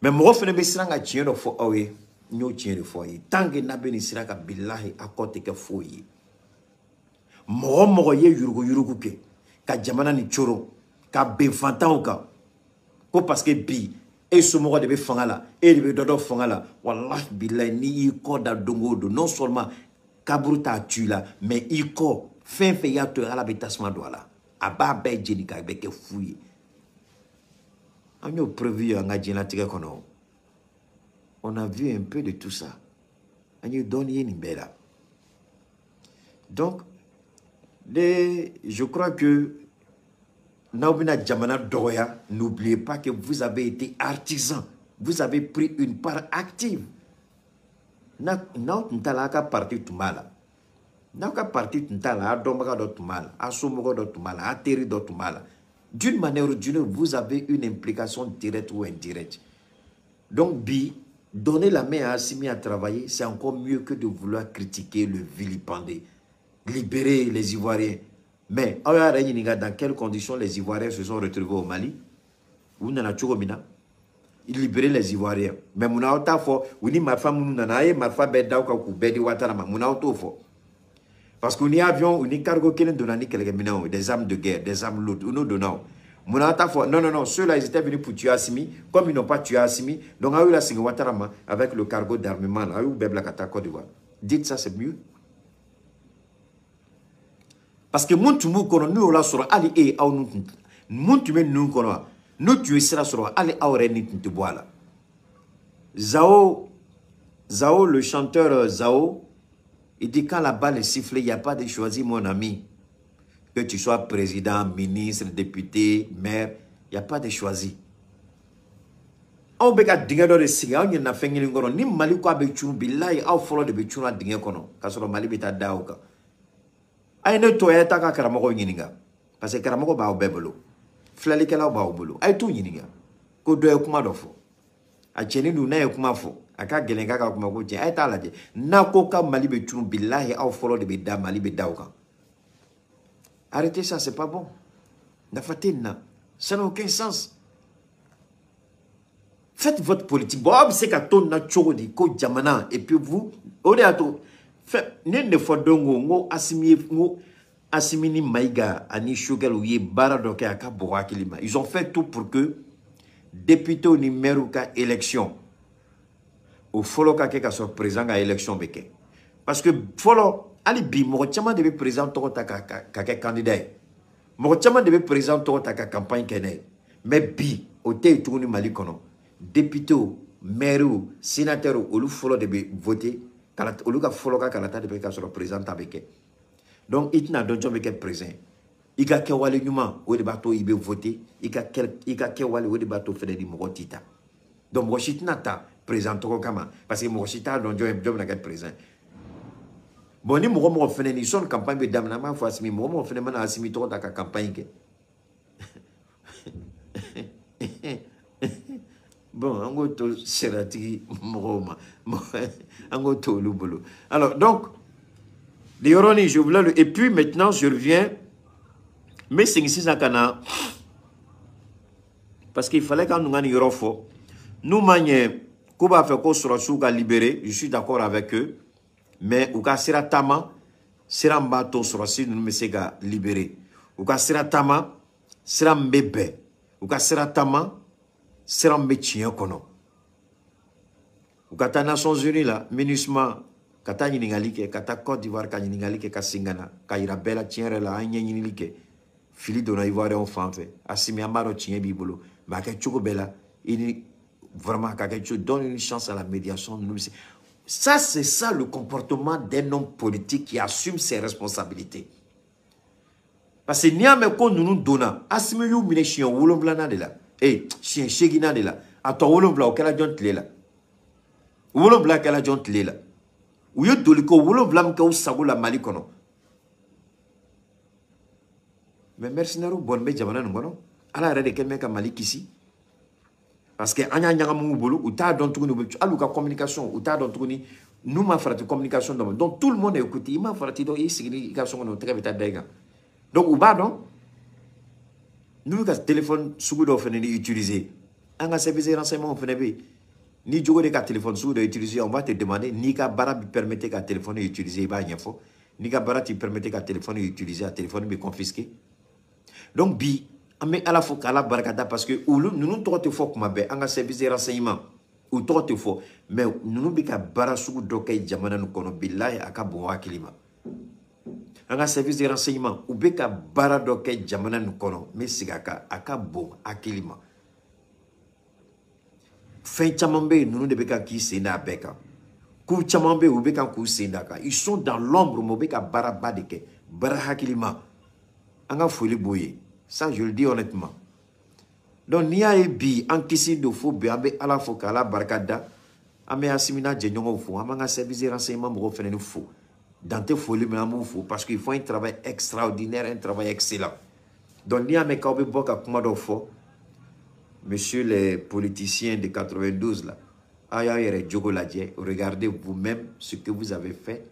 Mais moi, je ne vais pas dire que je vais nous tiens le foyer. Tant que n'a béni sera billahi à côté que foyer. Mo ye yurugu ke. Ka jamana ni choro. Ka be fantan ka. Ko parce que bi et ce moro de be fangala et de dodo fangala. Wallahi billahi ni iko da dongodo non seulement kabruta tu là mais iko fin ya to ala betasma douala. Aba be jeni ka be ke foyer. On a prévu un agent kono. On a vu un peu de tout ça. Donc, je crois que Naobina Djamana Doya, n'oubliez pas que vous avez été artisan. Vous avez pris une part active. N'avez parti tout mal. N'avez parti tout mal. Adomaka tout mal. Asumoko tout mal. Atterri tout mal. D'une manière ou d'une autre, vous avez une implication directe ou indirecte. Donc, donner la main à Assimi à travailler, c'est encore mieux que de vouloir critiquer, le vilipender, libérer les Ivoiriens. Mais, dans quelles conditions les Ivoiriens se sont retrouvés au Mali? Ou n'en a toujours mina? Libérer les Ivoiriens. Mais mon autre fois, ou ni ma femme, ma femme, bedi watarama, mon auto fort. Parce qu'on y avion, on y cargo qui des armes de guerre, des armes lourdes, nous donnons. Non, ceux-là, ils étaient venus pour tuer Assimi. Comme ils n'ont pas tué Assimi, donc à eux, la Watarama, avec le cargo d'armement, à eux, Beblakata, Côte d'Ivoire. Dites ça, c'est mieux. Parce que mon tumu kono, nous, là, sur Ali et Aounou, mon tumu, nous, kono, nous, tu es sur Ali Aouréni, tu bois là. Zao, le chanteur Zao, il dit quand la balle est sifflée, il n'y a pas de choisir, mon ami. Que tu sois président, ministre, député, maire, il n'y a pas de choisi. On peut dire que si on a fait un peu de Mali, on peut dire que follow de Bichuna Dingekono, parce que Mali est à Daoka. Aïe, ne toya ta Karamoko Yininga, parce que Karamoko ba obebolo, Flalikala ba obolo, aïe tout Yininga, Kodo Kumadofo, Acheni Luna Kumafo, aka gelenga ka kuma ko tiɲɛ a ye t'a lajɛ n'a ko ka Mali bɛ tunu billahi aw fɔlɔ de bɛ da Mali bɛ da o kan. Arrêtez ça, c'est pas bon. Nafatina, ça n'a aucun sens. Faites votre politique. Bon, c'est qu'à ton nature de ko jamana et puis vous, au déato, fait ne fodongo ngo asimini maiga ani shugel ou ye bara doke aka boa kilima. Ils ont fait tout pour que député au numéro ka élection au folo ka ke ka so président à élection beke. Parce que folo ali bi mo chama de président to ta ka candidat. Mo chama de président to ta ka campagne kene. Mais bi au te tourni Mali kono. Député, maire, sénateur, ou folo de voter, ou le folo ka kalata de ka sur président avec. Donc il n'a donc jamais présent. Il a kewale nyuma ou de bateau il veut voter, il a kewale ou de bateau fait des morotita. Donc moi je ta présent to kama parce que moi chita donc job na présent. Bon ni mo fait ni son campagne be dam na ma fois mi mo fait na asimi to ta campagne ke. Bon, angoto serati moroma, angoto lubolo. Alors donc, l'ironi, je voulais le. Et puis maintenant, je reviens. Mais c'est ici à Cana. Parce qu'il fallait quand nous gagnons Eurofo. Nous manions, Kuba fait qu'on sera souga libéré. Je suis d'accord avec eux. Mais Uka sera tama, sera mbato sera si nous me sega libéré. Uka sera tama, sera mbebe. Uka sera tama. Sera mbetien kono. Ukata Nations Unies là, MINUSMA, kata nyingalike, kata Côte d'Ivoire ka nyingalike ka singana, ka irabela tienre la anya nyingalike. Fili dona Ivoire on fanfe, asimi amaro tien bibolo, ba ke choko bela, ini vraiment ka ke donne une chance à la médiation. Ça c'est ça le comportement d'un homme politique qui assume ses responsabilités. Parce que n'y a même qu'on nous donne, asimi yu mine chien wolomblana de là. Eh, chien chegina de là. Attends, wolobla, quel a jonte là? Wolobla, quel a jonte là? Ou yo doliko, wolobla, m'ka ou sago la malikono. Mais mercenaire, bon, mais jamana n'gono. Ala rede quel mec a malik ici? Parce que anya nyanga mungu bolo, ou ta don tourni, aluka communication, ou ta don tourni, nous m'a fait communication donc tout le monde est écouté, il m'a fait donc il signi son no très vite dega. Donc ou ba non? Nous, le téléphone, sous le utiliser. Un service de renseignement, on fait ni jogo de téléphone sous utiliser, on va te demander ni ka bara permettre qu'un téléphone utiliser ba info, ni ka bara te permettre qu'un téléphone utiliser, un téléphone me confisqué. Donc bi, mais à la fois qu'à la barcada parce que nous trop te faut comme un service de renseignement ou trop te faut, mais nous bi ka bara sous doké jamana nous kono billahi akabo akilima. Un service de renseignement ou beka barado ke jamana nukono mais sigaka akabo akilima fin chamambe nous de beka ki sena beka ku chamambe ou beka ku sendaka ils sont dans l'ombre mo beka baraba de ke bara akilima anga foli boye ça je le dis honnêtement donc ni a bi en kisi de fo be abe ala fo kala barkada ame asimina jenyongo fo amanga service de renseignement mo fenenu fo dans tes folies, parce qu'il faut un travail extraordinaire, un travail excellent. Donc, monsieur les politiciens de 92, là, regardez vous-même ce que vous avez fait.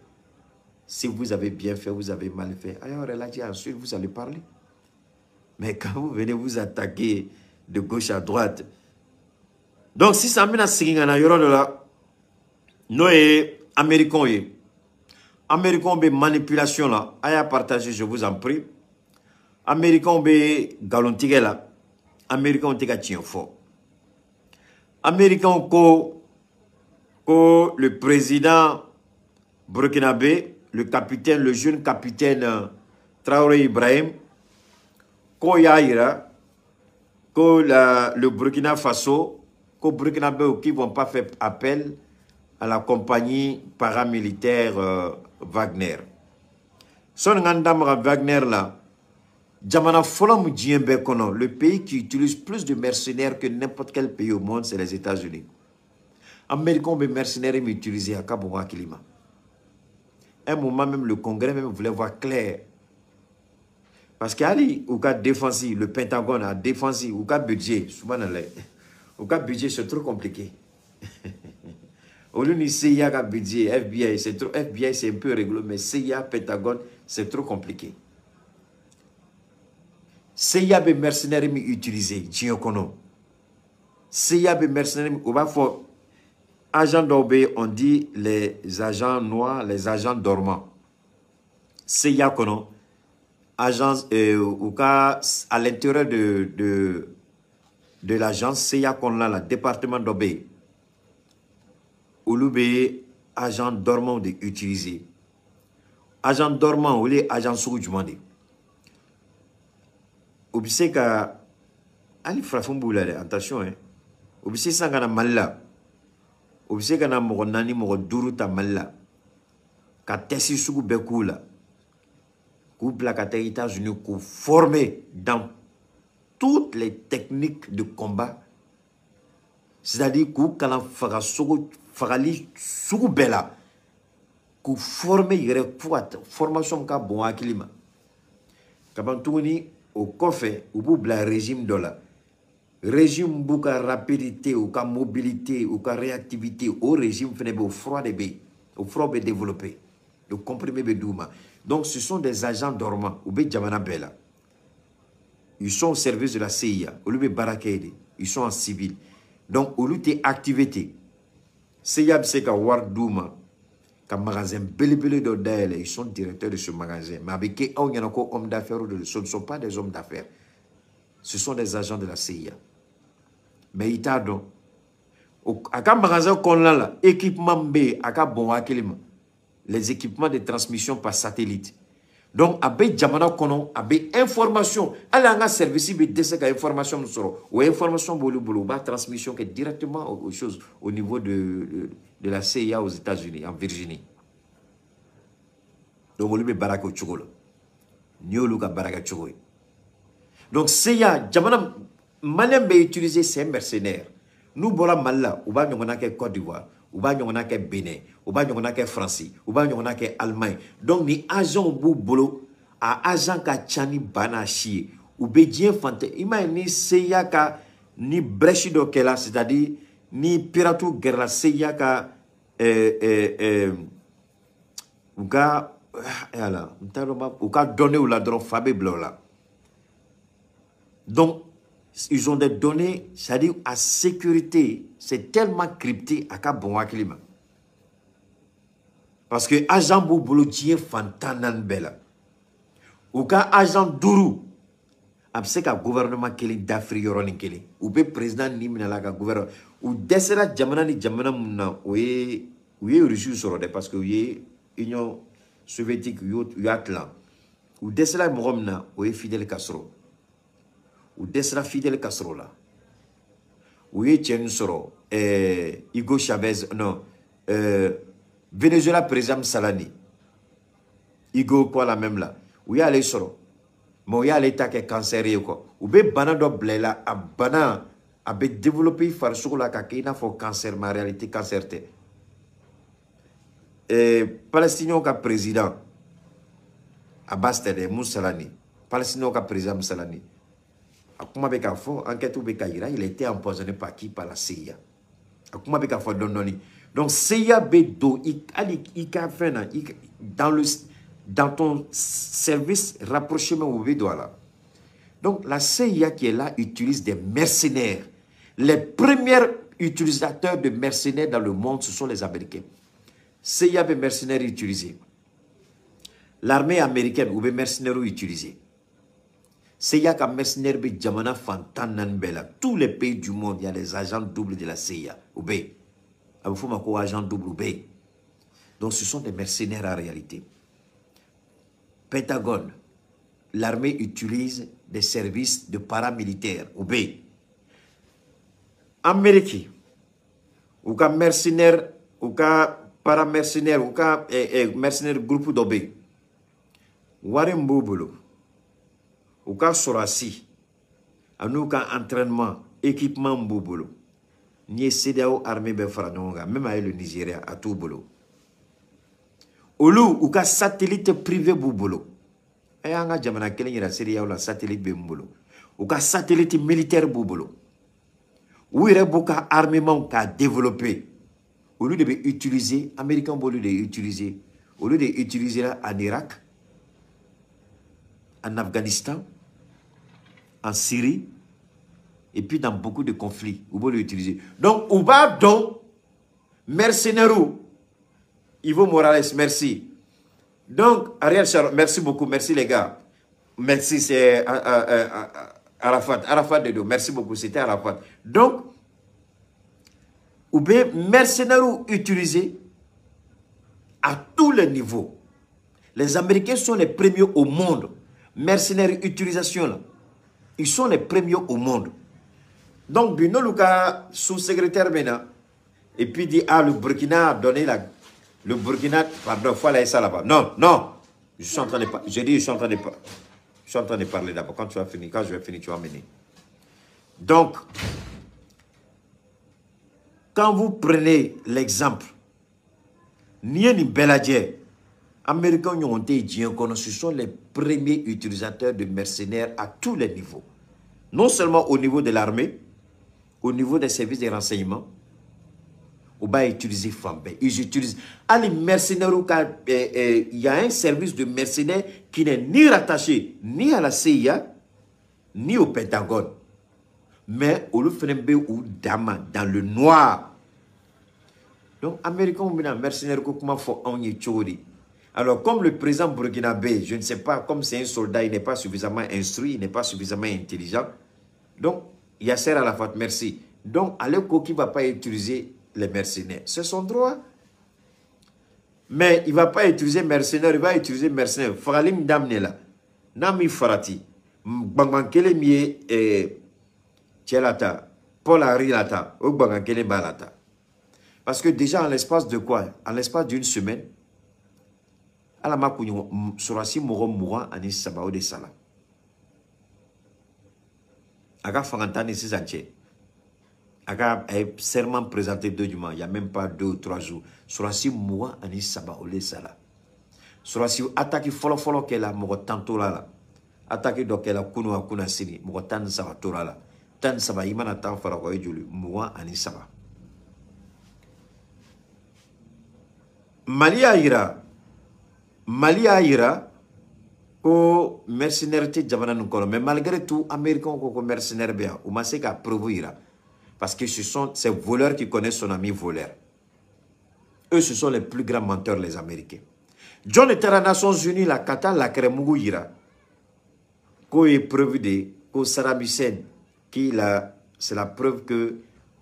Si vous avez bien fait, vous avez mal fait. Ensuite, vous allez parler. Mais quand vous venez vous attaquer de gauche à droite, donc si ça mène à ce nous, Américains, Américains be manipulation là, aya partager je vous en prie. Américains be galontige là, Américains te ka tien fort. Américains ko le président burkinabé, le capitaine, le jeune capitaine Traoré Ibrahim, ko yaira, ko le Burkina Faso, ko burkinabé qui vont pas faire appel à la compagnie paramilitaire Wagner. Son ngandamra Wagner là, jamana folam djembe kono, le pays qui utilise plus de mercenaires que n'importe quel pays au monde, c'est les États-Unis. Américains be mercenaires mais utilisés à Kabouwa Kilima. Un moment même le Congrès même voulait voir clair. Parce qu'ali ou cas défensif, le Pentagone a défensif ou cas budget, souvent au cas budget c'est trop compliqué. Au lieu de CIA qui budget, FBI, c'est trop. FBI, c'est un peu rigolo, mais CIA, Pentagone, c'est trop compliqué. CIA, be mercenaires mi utilisé, Djiokono. CIA, be mercenaires, on va faire agents d'OB, on dit les agents noirs, les agents dormants. CIA, kono, agence, ou cas, à l'intérieur de l'agence, CIA, qu'on a, le département d'OB. Ou l'UB, agent dormant de utiliser. Agent dormant, ou les agents sous-demandés. Obisé ka ali frafon boulale attention hein obisé sangana malla obisé kana mo nani mo duru ta malla ka tesi sugu be kula ku plaka ta États-Unis ku former dans toutes les techniques de combat, c'est-à-dire ku kana faga sugu fagali sugu bela ku former yere pouat formation ka bon akilima kabantuni au coffre, ou pour le régime de la régime pour la rapidité, ou la mobilité, ou la réactivité, au régime au froid de B, au froid de développé, le comprimé de Douma. Donc ce sont des agents dormants, ou B Djamana Bella. Ils sont au service de la CIA, ou le Barakede, ils sont en civil. Donc au lieu de activité, CIA Bseka War Douma, comme magasin belé d'Odaël, ils sont directeurs de ce magasin. Mais avec qui on y a encore hommes d'affaires, ce ne sont pas des hommes d'affaires. Ce sont des agents de la CIA. Mais ils t'adonnent. À quand magasin qu'on a là, équipement B, à quand bon les équipements de transmission par satellite. Donc, avec Djamana Konon, avec information, à un service, il y a information, ou information, transmission qui est directement aux choses au niveau de la CIA aux États-Unis, en Virginie. Donc, on lui met Baraka Tchogola. Nyoluka Baraka Tchogoy. Donc, CIA, Djamana, Manem be utiliser ces mercenaires. Nous, Bola Malla, ou ba nyongona ke Côte d'Ivoire, ou ba nyongona ke Bénin, ou ba nyongona ke France, ou ba nyongona ke Allemagne. Donc, ni agent bou bolo, a agent ka chani bana chie, ou be dien fante. Ima ni CIA ka, ni brechi do kela, c'est-à-dire, ni piratou guerra CIA ka, ou ka, ou ka donné ou la dron Fabé Blola. Donc, ils ont des données, c'est-à-dire à sécurité, c'est tellement crypté à bon climat. Parce que agent Boubolo tient fantanan bella. Ou ka agent Dourou, c'est qu'un gouvernement qui est d'Afrique, ou bien président Nimina ka gouvernement, ou desera jamana ni jamana muna, ou est reçu sur le parce que l'Union soviétique, ou Atlan, ou desera Moromna, ou est Fidel Castro. Ou Desra Fidel Castro là. Ou Etienne Soro, Hugo Chavez, non, Venezuela président Salani. Hugo quoi la même là. Ou y'a les Soro. Mais il y a l'état qui est cancéreux quoi. Ou bien banado blela a bana a be développé par sur la kakina for cancer ma réalité cancer te. Palestinien ka président Abbas Tede Moussalani. Palestinien ka président Moussalani. Il a été empoisonné par qui? Par la CIA. Donc, CIA Bedo, dans ton service rapprochement au là. Donc, la CIA qui est là utilise des mercenaires. Les premiers utilisateurs de mercenaires dans le monde, ce sont les Américains. CIA des mercenaires utilisés. L'armée américaine ou des mercenaires utilisés. C'est y a qu'un mercenaire be Djamana Fantanan Bella. Tous les pays du monde, il y a des agents doubles de la CIA. Ou B. Il faut un agent double ou B. Donc ce sont des mercenaires en réalité. Pentagone, l'armée utilise des services de paramilitaires. Ou B. Amérique, ou qu'un mercenaire, ou qu'un paramercenaire, ou qu'un mercenaire groupe d'OB. Warren Boubolo. Ou ka sorasi, à nous ka entraînement, équipement boubolo. Ni CDAO armée ben faranonga, même avec le Nigeria à tout bolo. Ou ka satellite privé boubolo. Et anga jamana kelen la série ou la satellite bembolo. Ou ka satellite militaire boubolo. Ou ire boka armement ka développé. au lieu d'utiliser, Américains, au lieu d'utiliser, là en Irak, en Afghanistan, en Syrie, et puis dans beaucoup de conflits, vous pouvez l'utiliser. Donc, on va donc, mercenaires, Ivo Morales, merci. Donc, Ariel Sharon, merci beaucoup, merci les gars. Merci, c'est Arafat, Arafat Dedo, merci beaucoup, c'était Arafat. Donc, ou bien mercenaires utilisés à tous les niveaux. Les Américains sont les premiers au monde. Mercenaires utilisation là. Ils sont les premiers au monde. Donc, Bino Luka, sous-secrétaire maintenant, et puis dit, ah, le Burkina a donné la... Le Burkina, pardon, il faut aller ça là-bas. Non, non. Je suis en train de parler. J'ai dit, je suis en train de parler d'abord. Quand tu vas finir, quand je vais finir, tu vas mener. Donc, quand vous prenez l'exemple, Nien Beladje, Américains ont été dit, ce sont les premiers utilisateurs de mercenaires à tous les niveaux. Non seulement au niveau de l'armée, au niveau des services de renseignement, on va utiliser Fambé. Ils utilisent. Les mercenaires, il y a un service de mercenaires qui n'est ni rattaché ni à la CIA, ni au Pentagone. Mais au Lufrenbe ou Dama, dans le noir. Donc, Américains, mercenaires, comment faut on y chori. Alors, comme le président burkinabé, je ne sais pas, comme c'est un soldat, il n'est pas suffisamment instruit, il n'est pas suffisamment intelligent. Donc, Yasser Arafat, merci. Donc, Aleko qui ne va pas utiliser les mercenaires. C'est son droit. Mais il ne va pas utiliser mercenaires, il va utiliser mercenaires. Faralim Damnela. Nami Farati. Bangbankele Mie Tchelata. Paul Arilata. Ou Bangbankele Balata. Parce que déjà, en l'espace de quoi? En l'espace d'une semaine, Alama Kounyo, Sorasi Moro Moura, Anis Sabao de Sala. Aga Fangantani Sizanche. Aga est serment présenté 2 du mois. Il n'y a même pas 2 ou 3 jours. Sorasi Moura, Anis Sabao de Sala. Sorasi attaque follow qu'elle a Moro Tantola. Attaque donc elle a Kuno Akuna Sini. Moro Tan Sabatora. Tan Saba Imana Tan Farakoye Juli. Moura, Anis Saba. Mali a ira ko mercenaire te jamana nukono, mais malgré tout américain ko mercenaire bien ou masé ka prouver ira parce que ce sont ces voleurs qui connaissent son ami voleur. Eux ce sont les plus grands menteurs les Américains. John était à Nations Unies la kata la kremugu ira ko est preuve de ko Saddam Hussein qui la c'est la preuve que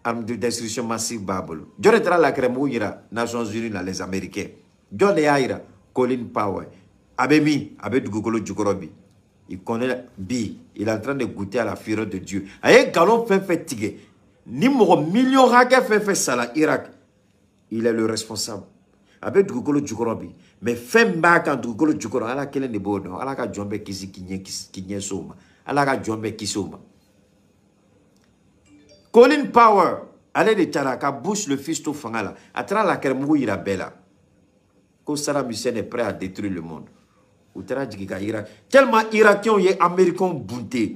arme de destruction massive Babel. John était la kremugu ira Nations Unies là les Américains. John est ira Colin Powell. Abemi, Abed Gugolo Djukorobi. Il connaît Bi. Il est en train de goûter à la fureur de Dieu. Aye galon fait tigé. Nimoro million raka fait ça là, Irak. Il est le responsable. Abed Gugolo Djukorobi. Mais fait mbaka Gugolo Djukorobi. Ala kele ne bono. Ala ka jombe kisi kinye soma. Ala ka jombe kisoma. Colin Powell. Allez de Taraka, Bush le fils to fangala. Atra la kermou ira bella. Que Saddam Hussein est prêt à détruire le monde. Tellement Irakiens et Américains bunté.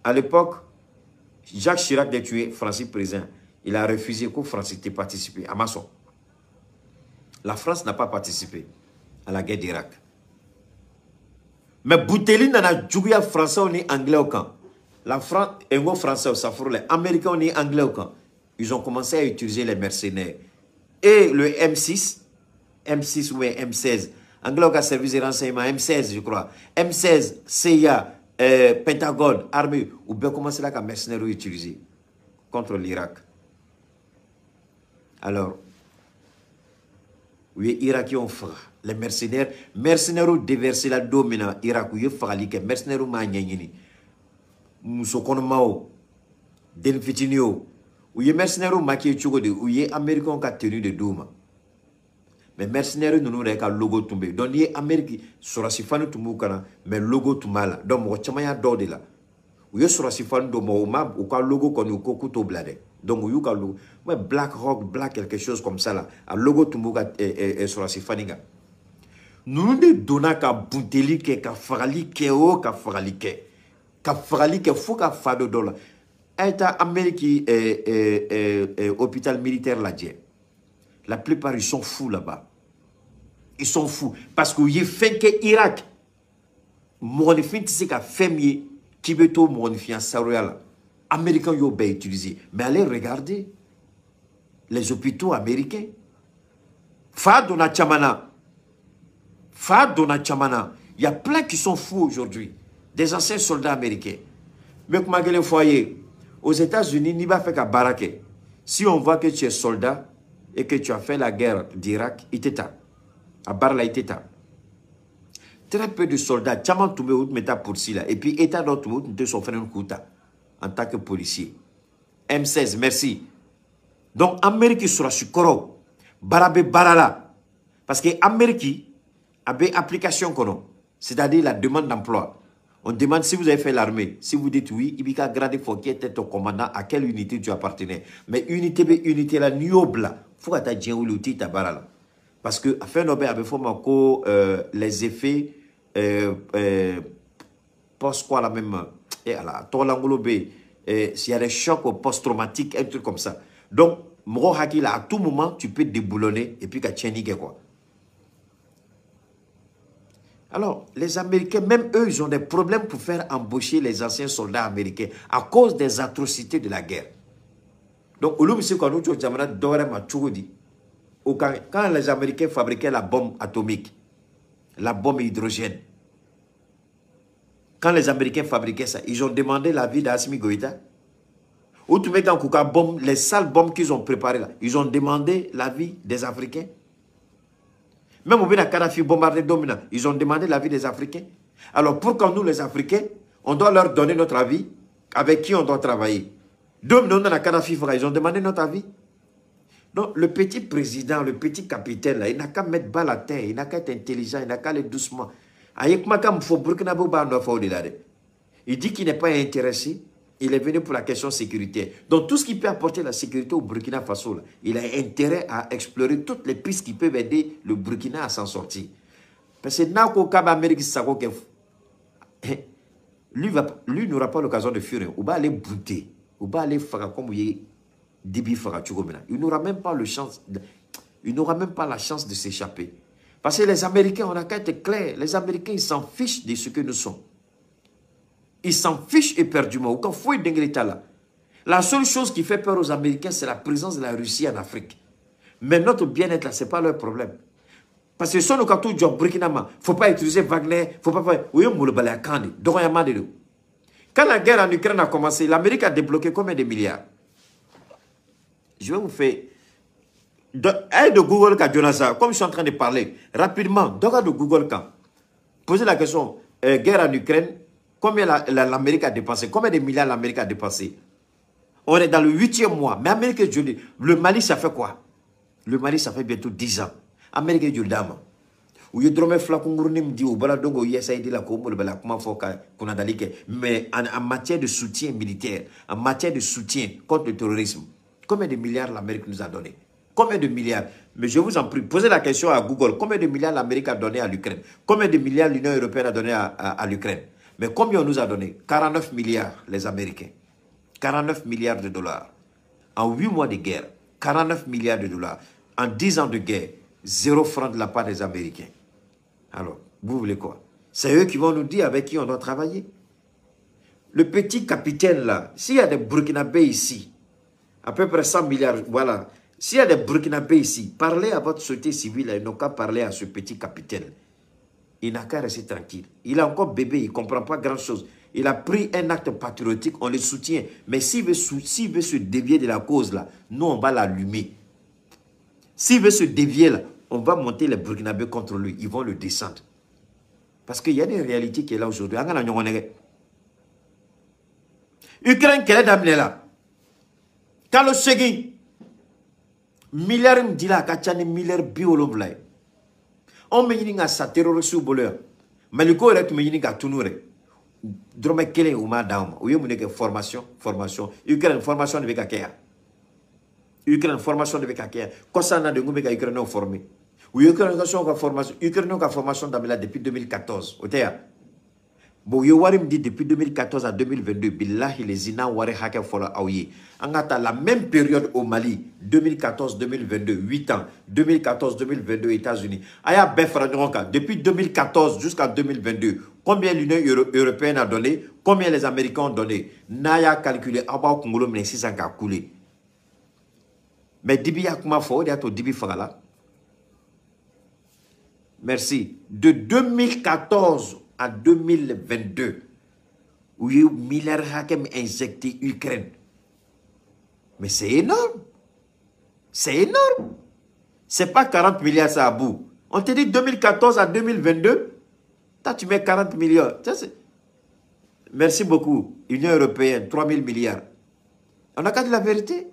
À l'époque, Jacques Chirac a tué Francis Président. Il a refusé que France ait participé à Masson. La France n'a pas participé à la guerre d'Irak. Mais Bouteli n'a joué français ou anglais au camp. La France est un français, ça fout les Américains ou anglais au camp. Ils ont commencé à utiliser les mercenaires. Et le M6 ou M16, Anglo service de renseignement, M16 je crois, M16, CIA, Pentagone, armée, ou bien commencer là qu'un mercenaire utilisé contre l'Irak. Alors, oui, Irakiens ont fait les mercenaires ont déversé la domina Irak, oui, les mercenaires ont magné, Moussokonomao, Denfitinio. Ou les mercenaires maquillés de ou les Américains qui ont tenu de Douma. Mais mercenaires nous n'ont pas logo tombé. Donc les Américains sur la sifane tumukana mais logo tumala. Donc moi chamaya d'ordre là. Ou les sur la sifane de moi ou quoi logo qu'on ou couteau blade. Donc ou you logo mais Black Rock Black quelque chose comme ça là. A logo tumuka et sur la sifaniga. Nous nous donnons qu'à Bouteli qu'à Farali qu'au qu'à Farali qu'à faut qu'à fado dollar. État Amérique hôpital militaire là, la plupart ils sont fous là-bas. Ils sont fous. Parce qu'il y a fait que Irak, mon fin c'est qu'à Fémier, Kibeto, mon fin Saroya, Américains y ont utilisé. Mais allez regarder les hôpitaux américains. Fadona Chamana. Il y a plein qui sont fous aujourd'hui. Des anciens soldats américains. Mais comme le foyer, aux États-Unis, n'y va faire qu'à baraquer. Si on voit que tu es soldat et que tu as fait la guerre d'Irak, il t'éteint. À Barla, il t'éteint. Très peu de soldats, Tchaman Toumé ou Meta Poursi là. Et puis, État d'autre, nous te sont fait un coup en tant que policier. M16, merci. Donc, Amérique sera sur Koro. Barabé Barala. Parce que Amérique a une application, c'est-à-dire la demande d'emploi. On demande si vous avez fait l'armée. Si vous dites oui, il y a gradé faut qui était ton commandant, à quelle unité tu appartenais. Mais unité la niobla, faut que tu aies un outil tabarala. Parce que afin d'obéir avec les effets post quoi la même et à la s'il y a des chocs post-traumatiques, un truc comme ça. Donc, Moro Hakila, à tout moment, tu peux te déboulonner et puis qu'à tienner quoi. Alors, les Américains, même eux, ils ont des problèmes pour faire embaucher les anciens soldats américains à cause des atrocités de la guerre. Donc, quand les Américains fabriquaient la bombe atomique, la bombe hydrogène, quand les Américains fabriquaient ça, ils ont demandé l'avis d'Assimi Goïta. Ou tu mets quand les sales bombes qu'ils ont préparées là, ils ont demandé l'avis des Africains. Même au Bénin, Kadhafi bombardé dominant, ils ont demandé l'avis des Africains. Alors pourquoi nous, les Africains, on doit leur donner notre avis avec qui on doit travailler? Dominant dans la Kadhafi, ils ont demandé notre avis. Donc le petit président, le petit capitaine, là, il n'a qu'à mettre balle à terre, il n'a qu'à être intelligent, il n'a qu'à aller doucement. Il dit qu'il n'est pas intéressé. Il est venu pour la question sécuritaire. Donc, tout ce qui peut apporter la sécurité au Burkina Faso, là, il a intérêt à explorer toutes les pistes qui peuvent aider le Burkina à s'en sortir. Parce que lui n'aura pas l'occasion de fuir. Il va aller brouter. Il va aller faire comme il n'aura même pas le chance. Il n'aura même pas la chance de s'échapper. Parce que les Américains, on a qu'à être clair. Les Américains, ils s'en fichent de ce que nous sommes. Ils s'en fichent éperdument. La seule chose qui fait peur aux Américains, c'est la présence de la Russie en Afrique. Mais notre bien-être là, ce n'est pas leur problème. Parce que si on a tout job Burkina, il ne faut pas utiliser Wagner, il ne faut pas faire. Quand la guerre en Ukraine a commencé, l'Amérique a débloqué combien de milliards? Je vais vous faire. De Google, comme je suis en train de parler, rapidement, de Google, posez la question, guerre en Ukraine, combien l'Amérique a dépensé? Combien de milliards l'Amérique a dépensé? On est dans le 8e mois. Mais Amérique, je dis, le Mali, ça fait quoi? Le Mali, ça fait bientôt 10 ans. Amérique, je dis, dame. Mais en matière de soutien militaire, en matière de soutien contre le terrorisme, combien de milliards l'Amérique nous a donné? Combien de milliards? Mais je vous en prie, posez la question à Google. Combien de milliards l'Amérique a donné à l'Ukraine? Combien de milliards l'Union européenne a donné à l'Ukraine? Mais combien on nous a donné? 49 milliards, les Américains. 49 milliards de dollars. En 8 mois de guerre, 49 milliards de dollars. En 10 ans de guerre, 0 franc de la part des Américains. Alors, vous voulez quoi? C'est eux qui vont nous dire avec qui on doit travailler. Le petit capitaine là, s'il y a des Burkinabés ici, à peu près 100 milliards, voilà. S'il y a des Burkinabés ici, parlez à votre société civile, ils n'ont qu'à parler à ce petit capitaine. Il n'a qu'à rester tranquille. Il est encore bébé, il ne comprend pas grand-chose. Il a pris un acte patriotique, on le soutient. Mais s'il veut se dévier de la cause, là, nous, on va l'allumer. S'il veut se dévier, là, on va monter les Burkinabés contre lui. Ils vont le descendre. Parce qu'il y a des réalités qui sont là aujourd'hui. Ukraine, quelle est d'amener là? Quand le Segui, milliard de la kachane, milliard biolomblai. On me dit que ça terroriste ou boleur. Mais le corps est me dit que tout nous est. Drôme quelle ou madame. Ou y'a formation. Ukraine, formation de Vekakea. Ukraine, formation de Vekakea. Quand ça n'a de Goumeka Ukraine formé. Ou Ukraine, formation. Ukraine, formation d'Amela depuis 2014. Au théâtre. Bon, Yowari me dit depuis 2014 à 2022, billahi les ina wari hake fola aouye. Angata la même période au Mali, 2014-2022, 8 ans, 2014-2022 États-Unis. Aya Befranronka, depuis 2014 jusqu'à 2022, combien l'Union européenne a donné, combien les Américains ont donné. Naya calculé, Aba Kongolo mene 600 a coulé. Mais Dibi Yakuma Fo, Diato Dibi Fagala. Merci. De 2014 à 2022, où il y a eu milliards hakem injecté Ukraine. Mais c'est énorme. C'est énorme. C'est pas 40 milliards ça à bout. On te dit 2014 à 2022, toi tu mets 40 milliards. Merci beaucoup. Union européenne, 3000 milliards. On n'a qu'à dire la vérité.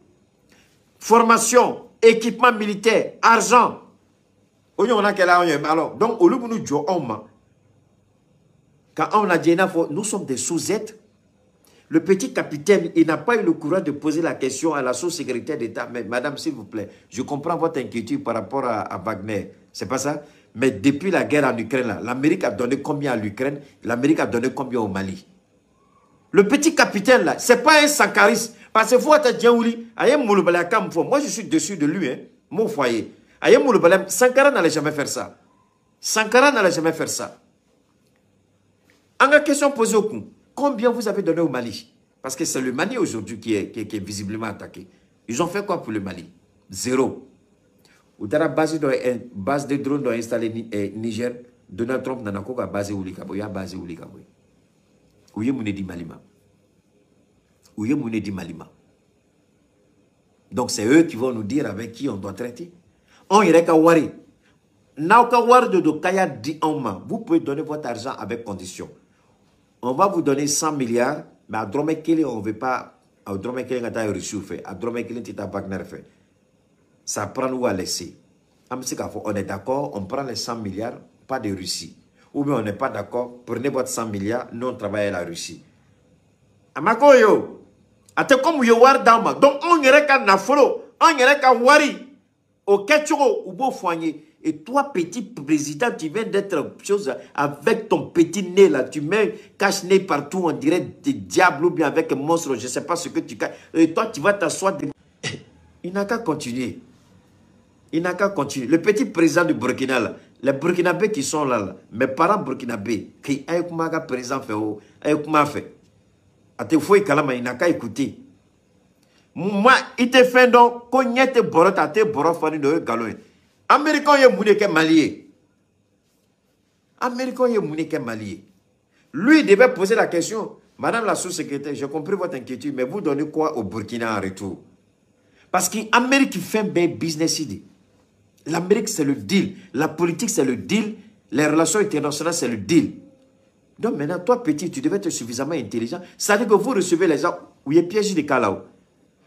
Formation, équipement militaire, argent. Alors, donc, au lieu de nous jouer, quand on a dit, nous sommes des sous-êtres. Le petit capitaine, il n'a pas eu le courage de poser la question à la sous-secrétaire d'État. Mais madame, s'il vous plaît, je comprends votre inquiétude par rapport à Wagner. C'est pas ça? Mais depuis la guerre en Ukraine, l'Amérique a donné combien à l'Ukraine? L'Amérique a donné combien au Mali? Le petit capitaine, là, c'est pas un sankariste. Parce que moi, je suis dessus de lui, hein, mon foyer. Sankara n'allait jamais faire ça. Sankara n'allait jamais faire ça. En la question posée au coup, combien vous avez donné au Mali? Parce que c'est le Mali aujourd'hui qui est visiblement attaqué. Ils ont fait quoi pour le Mali? Zéro. Ou dans la base de drones installée Niger, Donald Trump n'a pas basé où il y a basé où il y a. Où est Mounedi Malima? Où est Mounedi Malima? Donc c'est eux qui vont nous dire avec qui on doit traiter. On irait qu'à Wari. Vous pouvez donner votre argent avec condition. On va vous donner 100 milliards, mais à Dromekele, on ne veut pas. À Dromekele, on a reçu fait. À Dromekele, on a Wagner fait. Ça prend nous à laisser. On est d'accord, on prend les 100 milliards, pas de Russie. Ou bien on n'est pas d'accord, prenez votre 100 milliards, nous on travaille à la Russie. Amakoyo, ate comme yo war dama. Donc on irait qu'à Nafolo, on irait qu'à Wari. Au Ketchuro, au beau foyer. Et toi, petit président, tu viens d'être chose avec ton petit nez là. Tu mets cache-nez partout, on dirait des diables ou bien avec un monstre. Je ne sais pas ce que tu caches. Et toi, tu vas t'asseoir. Il n'a qu'à continuer. Il n'a qu'à continuer. Le petit président du Burkina, là, les Burkinabés qui sont là, mes parents Burkinabés, qui ont un président fait, fait. Il n'a qu'à écouter. Moi, il te fait donc, quand il te borot, il te borot, il te borot, Américain est mouné que Malié. Américain est mouné que Malié. Lui, il devait poser la question. Madame la sous-secrétaire, j'ai compris votre inquiétude, mais vous donnez quoi au Burkina en retour? Parce qu'Amérique fait un bien business idée. L'Amérique, c'est le deal. La politique, c'est le deal. Les relations internationales, c'est le deal. Donc maintenant, toi, petit, tu devais être suffisamment intelligent. Ça veut dire que vous recevez les gens où il y a piège de Kalao.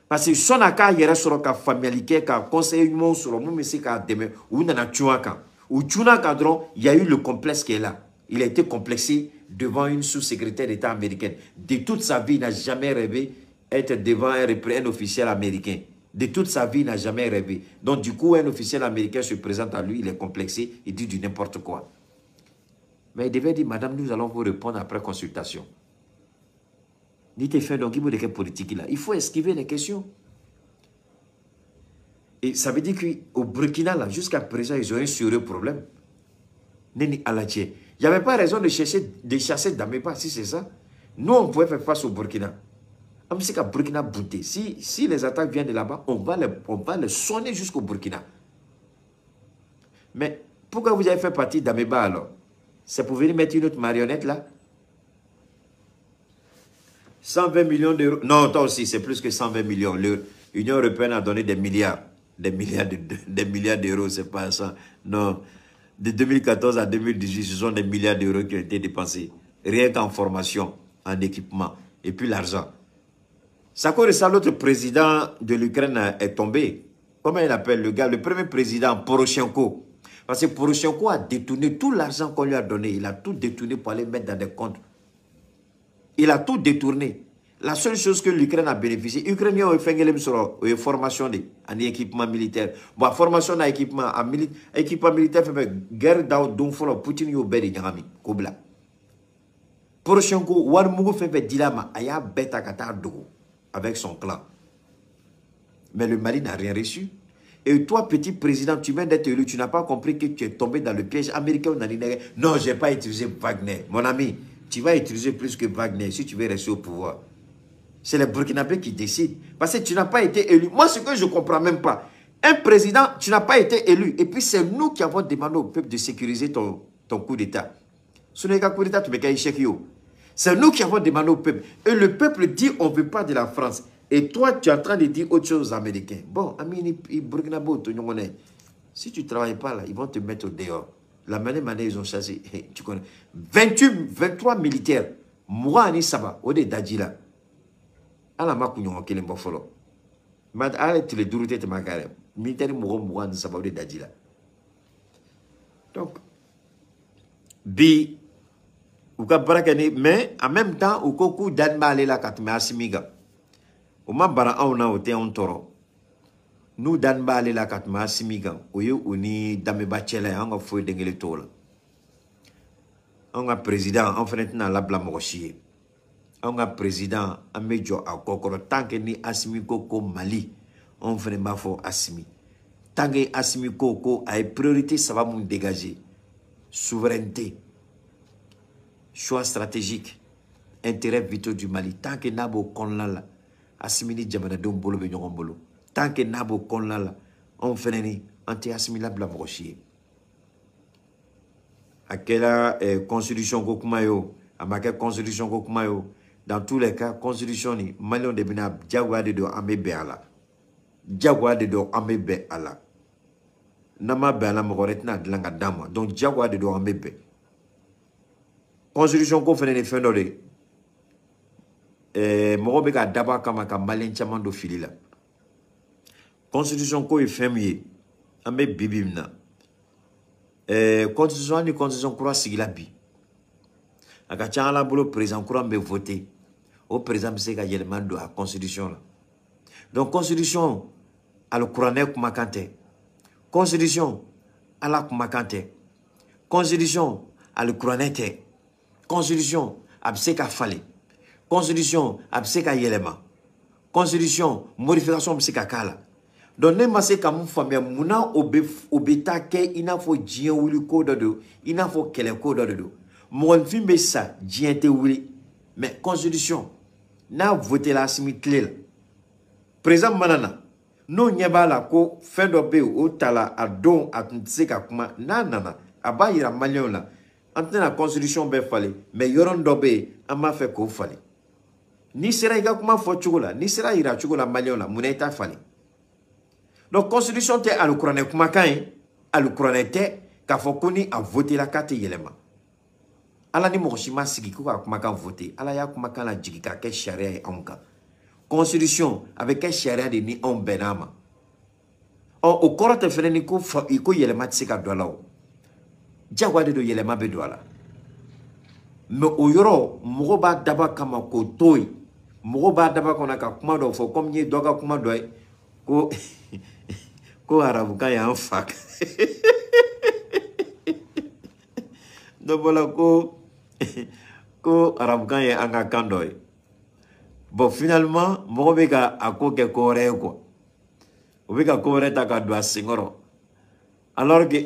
Parce que son aka yere soro ka familialité ka conseil mon soro mon monsieur ka demain ou nana tuaka ou tuaka dron il y a eu le complexe qui est là. Il a été complexé devant une sous-secrétaire d'État américaine. De toute sa vie, il n'a jamais rêvé être devant un officiel américain. De toute sa vie, il n'a jamais rêvé. Donc du coup, un officiel américain se présente à lui, il est complexé, il dit du n'importe quoi. Mais il devait dire, madame, nous allons vous répondre après consultation. Il faut esquiver les questions. Et ça veut dire qu'au Burkina, jusqu'à présent, ils ont un sérieux problème. Il n'y avait pas raison de chasser Dameba, si c'est ça. Nous, on pouvait faire face au Burkina. Burkina bouté. Si les attaques viennent de là-bas, on va les sonner jusqu'au Burkina. Mais pourquoi vous avez fait partie d'Ameba alors? C'est pour venir mettre une autre marionnette là? 120 millions d'euros. Non, toi aussi, c'est plus que 120 millions. L'Union européenne a donné des milliards. Des milliards d'euros, c'est pas ça. Non. De 2014 à 2018, ce sont des milliards d'euros qui ont été dépensés. Rien qu'en formation, en équipement. Et puis l'argent. Ça cause de ça, l'autre président de l'Ukraine est tombé. Comment il appelle le gars? Le premier président, Poroshenko. Parce que Poroshenko a détourné tout l'argent qu'on lui a donné. Il a tout détourné pour aller mettre dans des comptes. Il a tout détourné. La seule chose que l'Ukraine a bénéficié, l'Ukrainien a fait une formation en équipement militaire. Bon, formation en équipement militaire, guerre d'un Poutine y a Kobla. Prochain coup, Warmougou fait Dilama, Aya Beta Kata Dogo, avec son clan. Mais le Mali n'a rien reçu. Et toi, petit président, tu viens d'être élu, tu n'as pas compris que tu es tombé dans le piège américain ou naninere. Non, je n'ai pas utilisé Wagner. Mon ami, tu vas utiliser plus que Wagner si tu veux rester au pouvoir. C'est les Burkinabés qui décident. Parce que tu n'as pas été élu. Moi, ce que je ne comprends même pas, un président, tu n'as pas été élu. Et puis, c'est nous qui avons demandé au peuple de sécuriser ton coup d'État. Ce n'est qu'un coup d'État, tu me cailles chèque. C'est nous qui avons demandé au peuple. Et le peuple dit, on ne veut pas de la France. Et toi, tu es en train de dire autre chose aux Américains. Bon, Amini, Burkinabé, si tu ne travailles pas là, ils vont te mettre au dehors. La même année, ils ont chassé, tu connais, 23 militaires. Moi, Ani Saba, Ode Dadjila. Ala ma kunyo kele mbofolo. Mad ale tu le durute te magare. Militaire mo Ani Saba Ode Dadjila. Donc, bi ou ka barakani, mais en même temps, ou koku danma ale la katme asimiga. Ou ma bara auna o te on toro. Nous danba ale la katme asimiga. Ou yu uni dame bachele anga foi dengele tola. Anga président en fait na la bla mochie. Anga président amejo akokoro tant que ni asimi koko Mali. On fait ma fo asimi. Tant que asimi koko a priorité ça va nous dégager. Souveraineté. Choix stratégique, intérêt vitaux du Mali. Tant que nabo konlala, assimini jamana dom bolo be nyogon bolo. Tant que nabo konlala, on fait ni anti assimilable la brochier. À quelle constitution kokumayo, à ma constitution kokumayo, dans tous les cas, constitution ni Mali on debina jagwa de do amebe ala. Jagwa de do amebe ala. Nama be ala mogoretna dlanga dama. Donc jagwa de do amebe. Constitution ko fene ne fendo de mogo be ka daba kama ka malien chaman do fili la. Constitution ko e femye ambe bibimna. Constitution ni constitution kura sigila bi. Aka changala bolo président kura mbe voter. Au président se ka yelman do a constitution la. Donc constitution al kuranek kumakante. Constitution ala kumakante. Constitution al kuranete. Constitution, abseka fale. Constitution, abseka yelema. Constitution, modification abseka kala. Donc, ne masse ka mou famille, mouna obeta ke ina fo djien wuli ko dodo, ina fo kele ko dodo. Mon fin be sa, djien te wuli. Mais constitution, na voté la simitle la. Président manana, non nyeba la ko fin do be o tala a don a tseka kuma na nana, aba yira malion la. Entre la constitution be fallait, mais yoron dobe a ma fait ko fallait. Ni sera iga kuma fo chugola, ni sera ira chugola malion la muneta fallait. Donc constitution te al kurane kuma kan al kurane te ka fo koni a voter la carte yelema. Ala ni moshima sigi ko ka kuma kan voter, ala ya kuma kan la jigika ke sharia e onka. Constitution avec ke sharia de ni on benama. Au korote fene ni ko yelema tsika dolao. Jagwa de do yelema be douala. Mais au yoro, mogoba daba kama ko toy. Mogoba daba kona ka kuma do fo comme ni doga kuma do ko ko arabu ka ya fak. Do bola ko arabu ka ya anga kandoy. Bon finalement, mogobe ka akoke ko re ko. Obika ko re ta ka do singoro. Alors que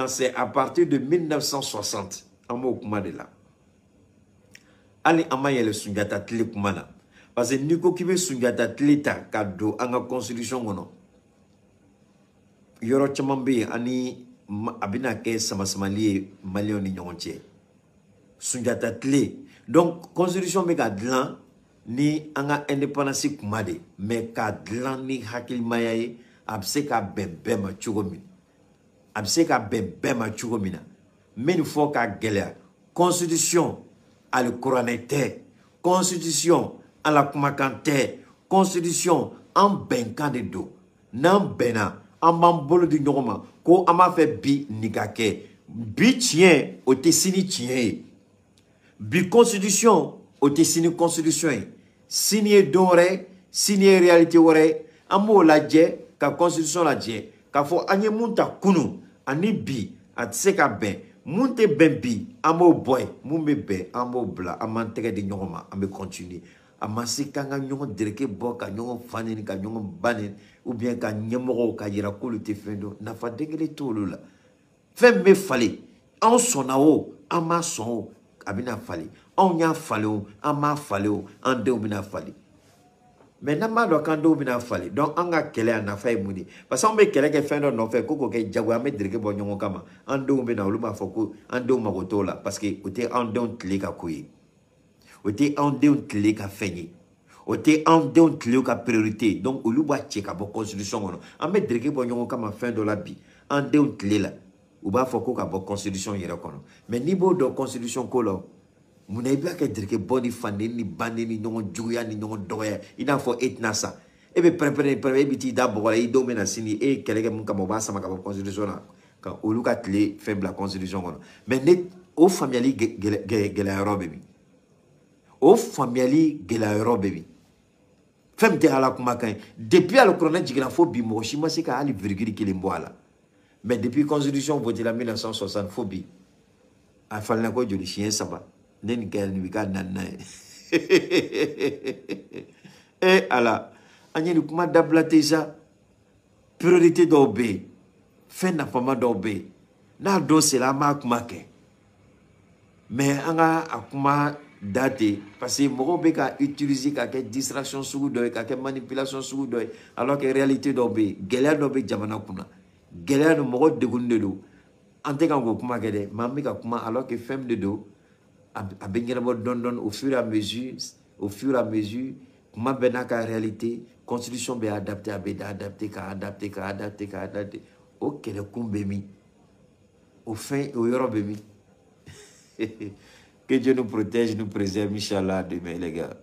c'est à partir de 1960, de là. Ali amaye le Sunjata Tile Kumana. Parce que Niko Kibe Sunjata Tile ta kado anga constitution gono. Yoro chamambe ani abina ke samasamalie malion ni nyonche. Sunjata Tile. Donc constitution me kadlan ni anga indépendance kumade. Mais kadlan ni hakil mayaye abse ka bebema chugomi. Abseka bema chugomina. Mais il faut qu'à gueule. Constitution à le couranete. Constitution à la kumakante. Constitution en benkan de do. Nan bena. En bambolo du norma. Ko ama fait bi nigake. Bi tien au tessini tien. Bi constitution au tessini constitution. Signé d'ore. Signé réalité ore. Amo la dje. Ka constitution la dje. Ka fo anye munta kunu ani bi atseka ben mun tɛ bɛn bi an b'o bɔ yen mun bɛ bɛn an b'o bila an b'an tɛgɛ di ɲɔgɔn ma an bɛ continuer a ma se k'an ka ɲɔgɔn dereke bɔ ka ɲɔgɔn fa neni ka ɲɔgɔn ba neni ou bien ka ɲɛmɔgɔw ka yira k'olu tɛ fɛn dɔn nafa den kelen t'olu la fɛn min bɛ falen anw sɔnna o an m'a sɔn o a bɛna falen anw y'a falen o an m'a falen o an denw bɛna falen mais n'an b'a dɔn k'an denw bɛna falen donc an ka kɛlɛ a nafa ye mun de parce que an bɛ kɛlɛ kɛ fɛn dɔ nɔfɛ ko k'o kɛ jago an bɛ dereke bɔ ɲɔgɔn kama an denw bɛna olu b'a fɔ ko an denw mago t'o la parce que o tɛ an denw tile ka ko ye o tɛ an denw tile ka fɛn ye o tɛ an denw tile ka priorité donc olu b'a cɛ ka bɔ constitution kɔnɔ an bɛ dereke bɔ ɲɔgɔn kama fɛn dɔ la bi an denw tile la u b'a fɔ ko ka bɔ constitution yɛrɛ kɔnɔ mais n'i b'o dɔn constitution ko la mun na i b'a kɛ dereke bɔ ni fanden ni bannen ni ɲɔgɔn juguya ni ɲɔgɔn dɔgɔya i n'a fɔ e tɛna sa e bɛ pɛrɛn-pɛrɛn e bɛ t'i da bɔgɔ la i denw bɛna sini e ye kɛlɛ kɛ mun kama u b'a sama ka bɔ constitution na ka olu ka tile fɛn bila constitution kɔnɔ mais ne o faamuyali gɛlɛyayɔrɔ bɛ min o faamuyali gɛlɛyayɔrɔ bɛ min fɛn min tɛ ala kumakan ye depuis alikuranɛ jiginna fo bi mɔgɔ si ma se ka hali virgule kelen bɔ a la mais depuis constitution votée la 1960 fo bi a falenna ko joli siɲɛ 3 ne ni kɛ ni bɛ ka naaninan ye ala an ye ni kuma dabila ten sa priorité dɔw bɛ yen fɛn nafama dɔw bɛ yen n'a don sera an b'a kuma kɛ mais an ka a kuma da ten parce que mɔgɔw bɛ ka utiliser ka kɛ distraction sugu dɔ ye ka kɛ manipulation sugu dɔ ye alors que réalité dɔw bɛ yen gɛlɛya dɔ bɛ jamana kunna gɛlɛya don mɔgɔ degunnen de don an tɛ kan k'o kuma kɛ dɛ mais an bɛ ka kuma alors que fɛn min de don a bɛ ɲɛnabɔ dɔɔni dɔɔni au fur et à mesure kuma bɛɛ n'a ka réalité constitution bɛ adapté a bɛ adapté ka adapté o kɛlɛkun bɛ min o fɛn o yɔrɔ bɛ min que Dieu nous protège nous préserve inchallah demain les gars.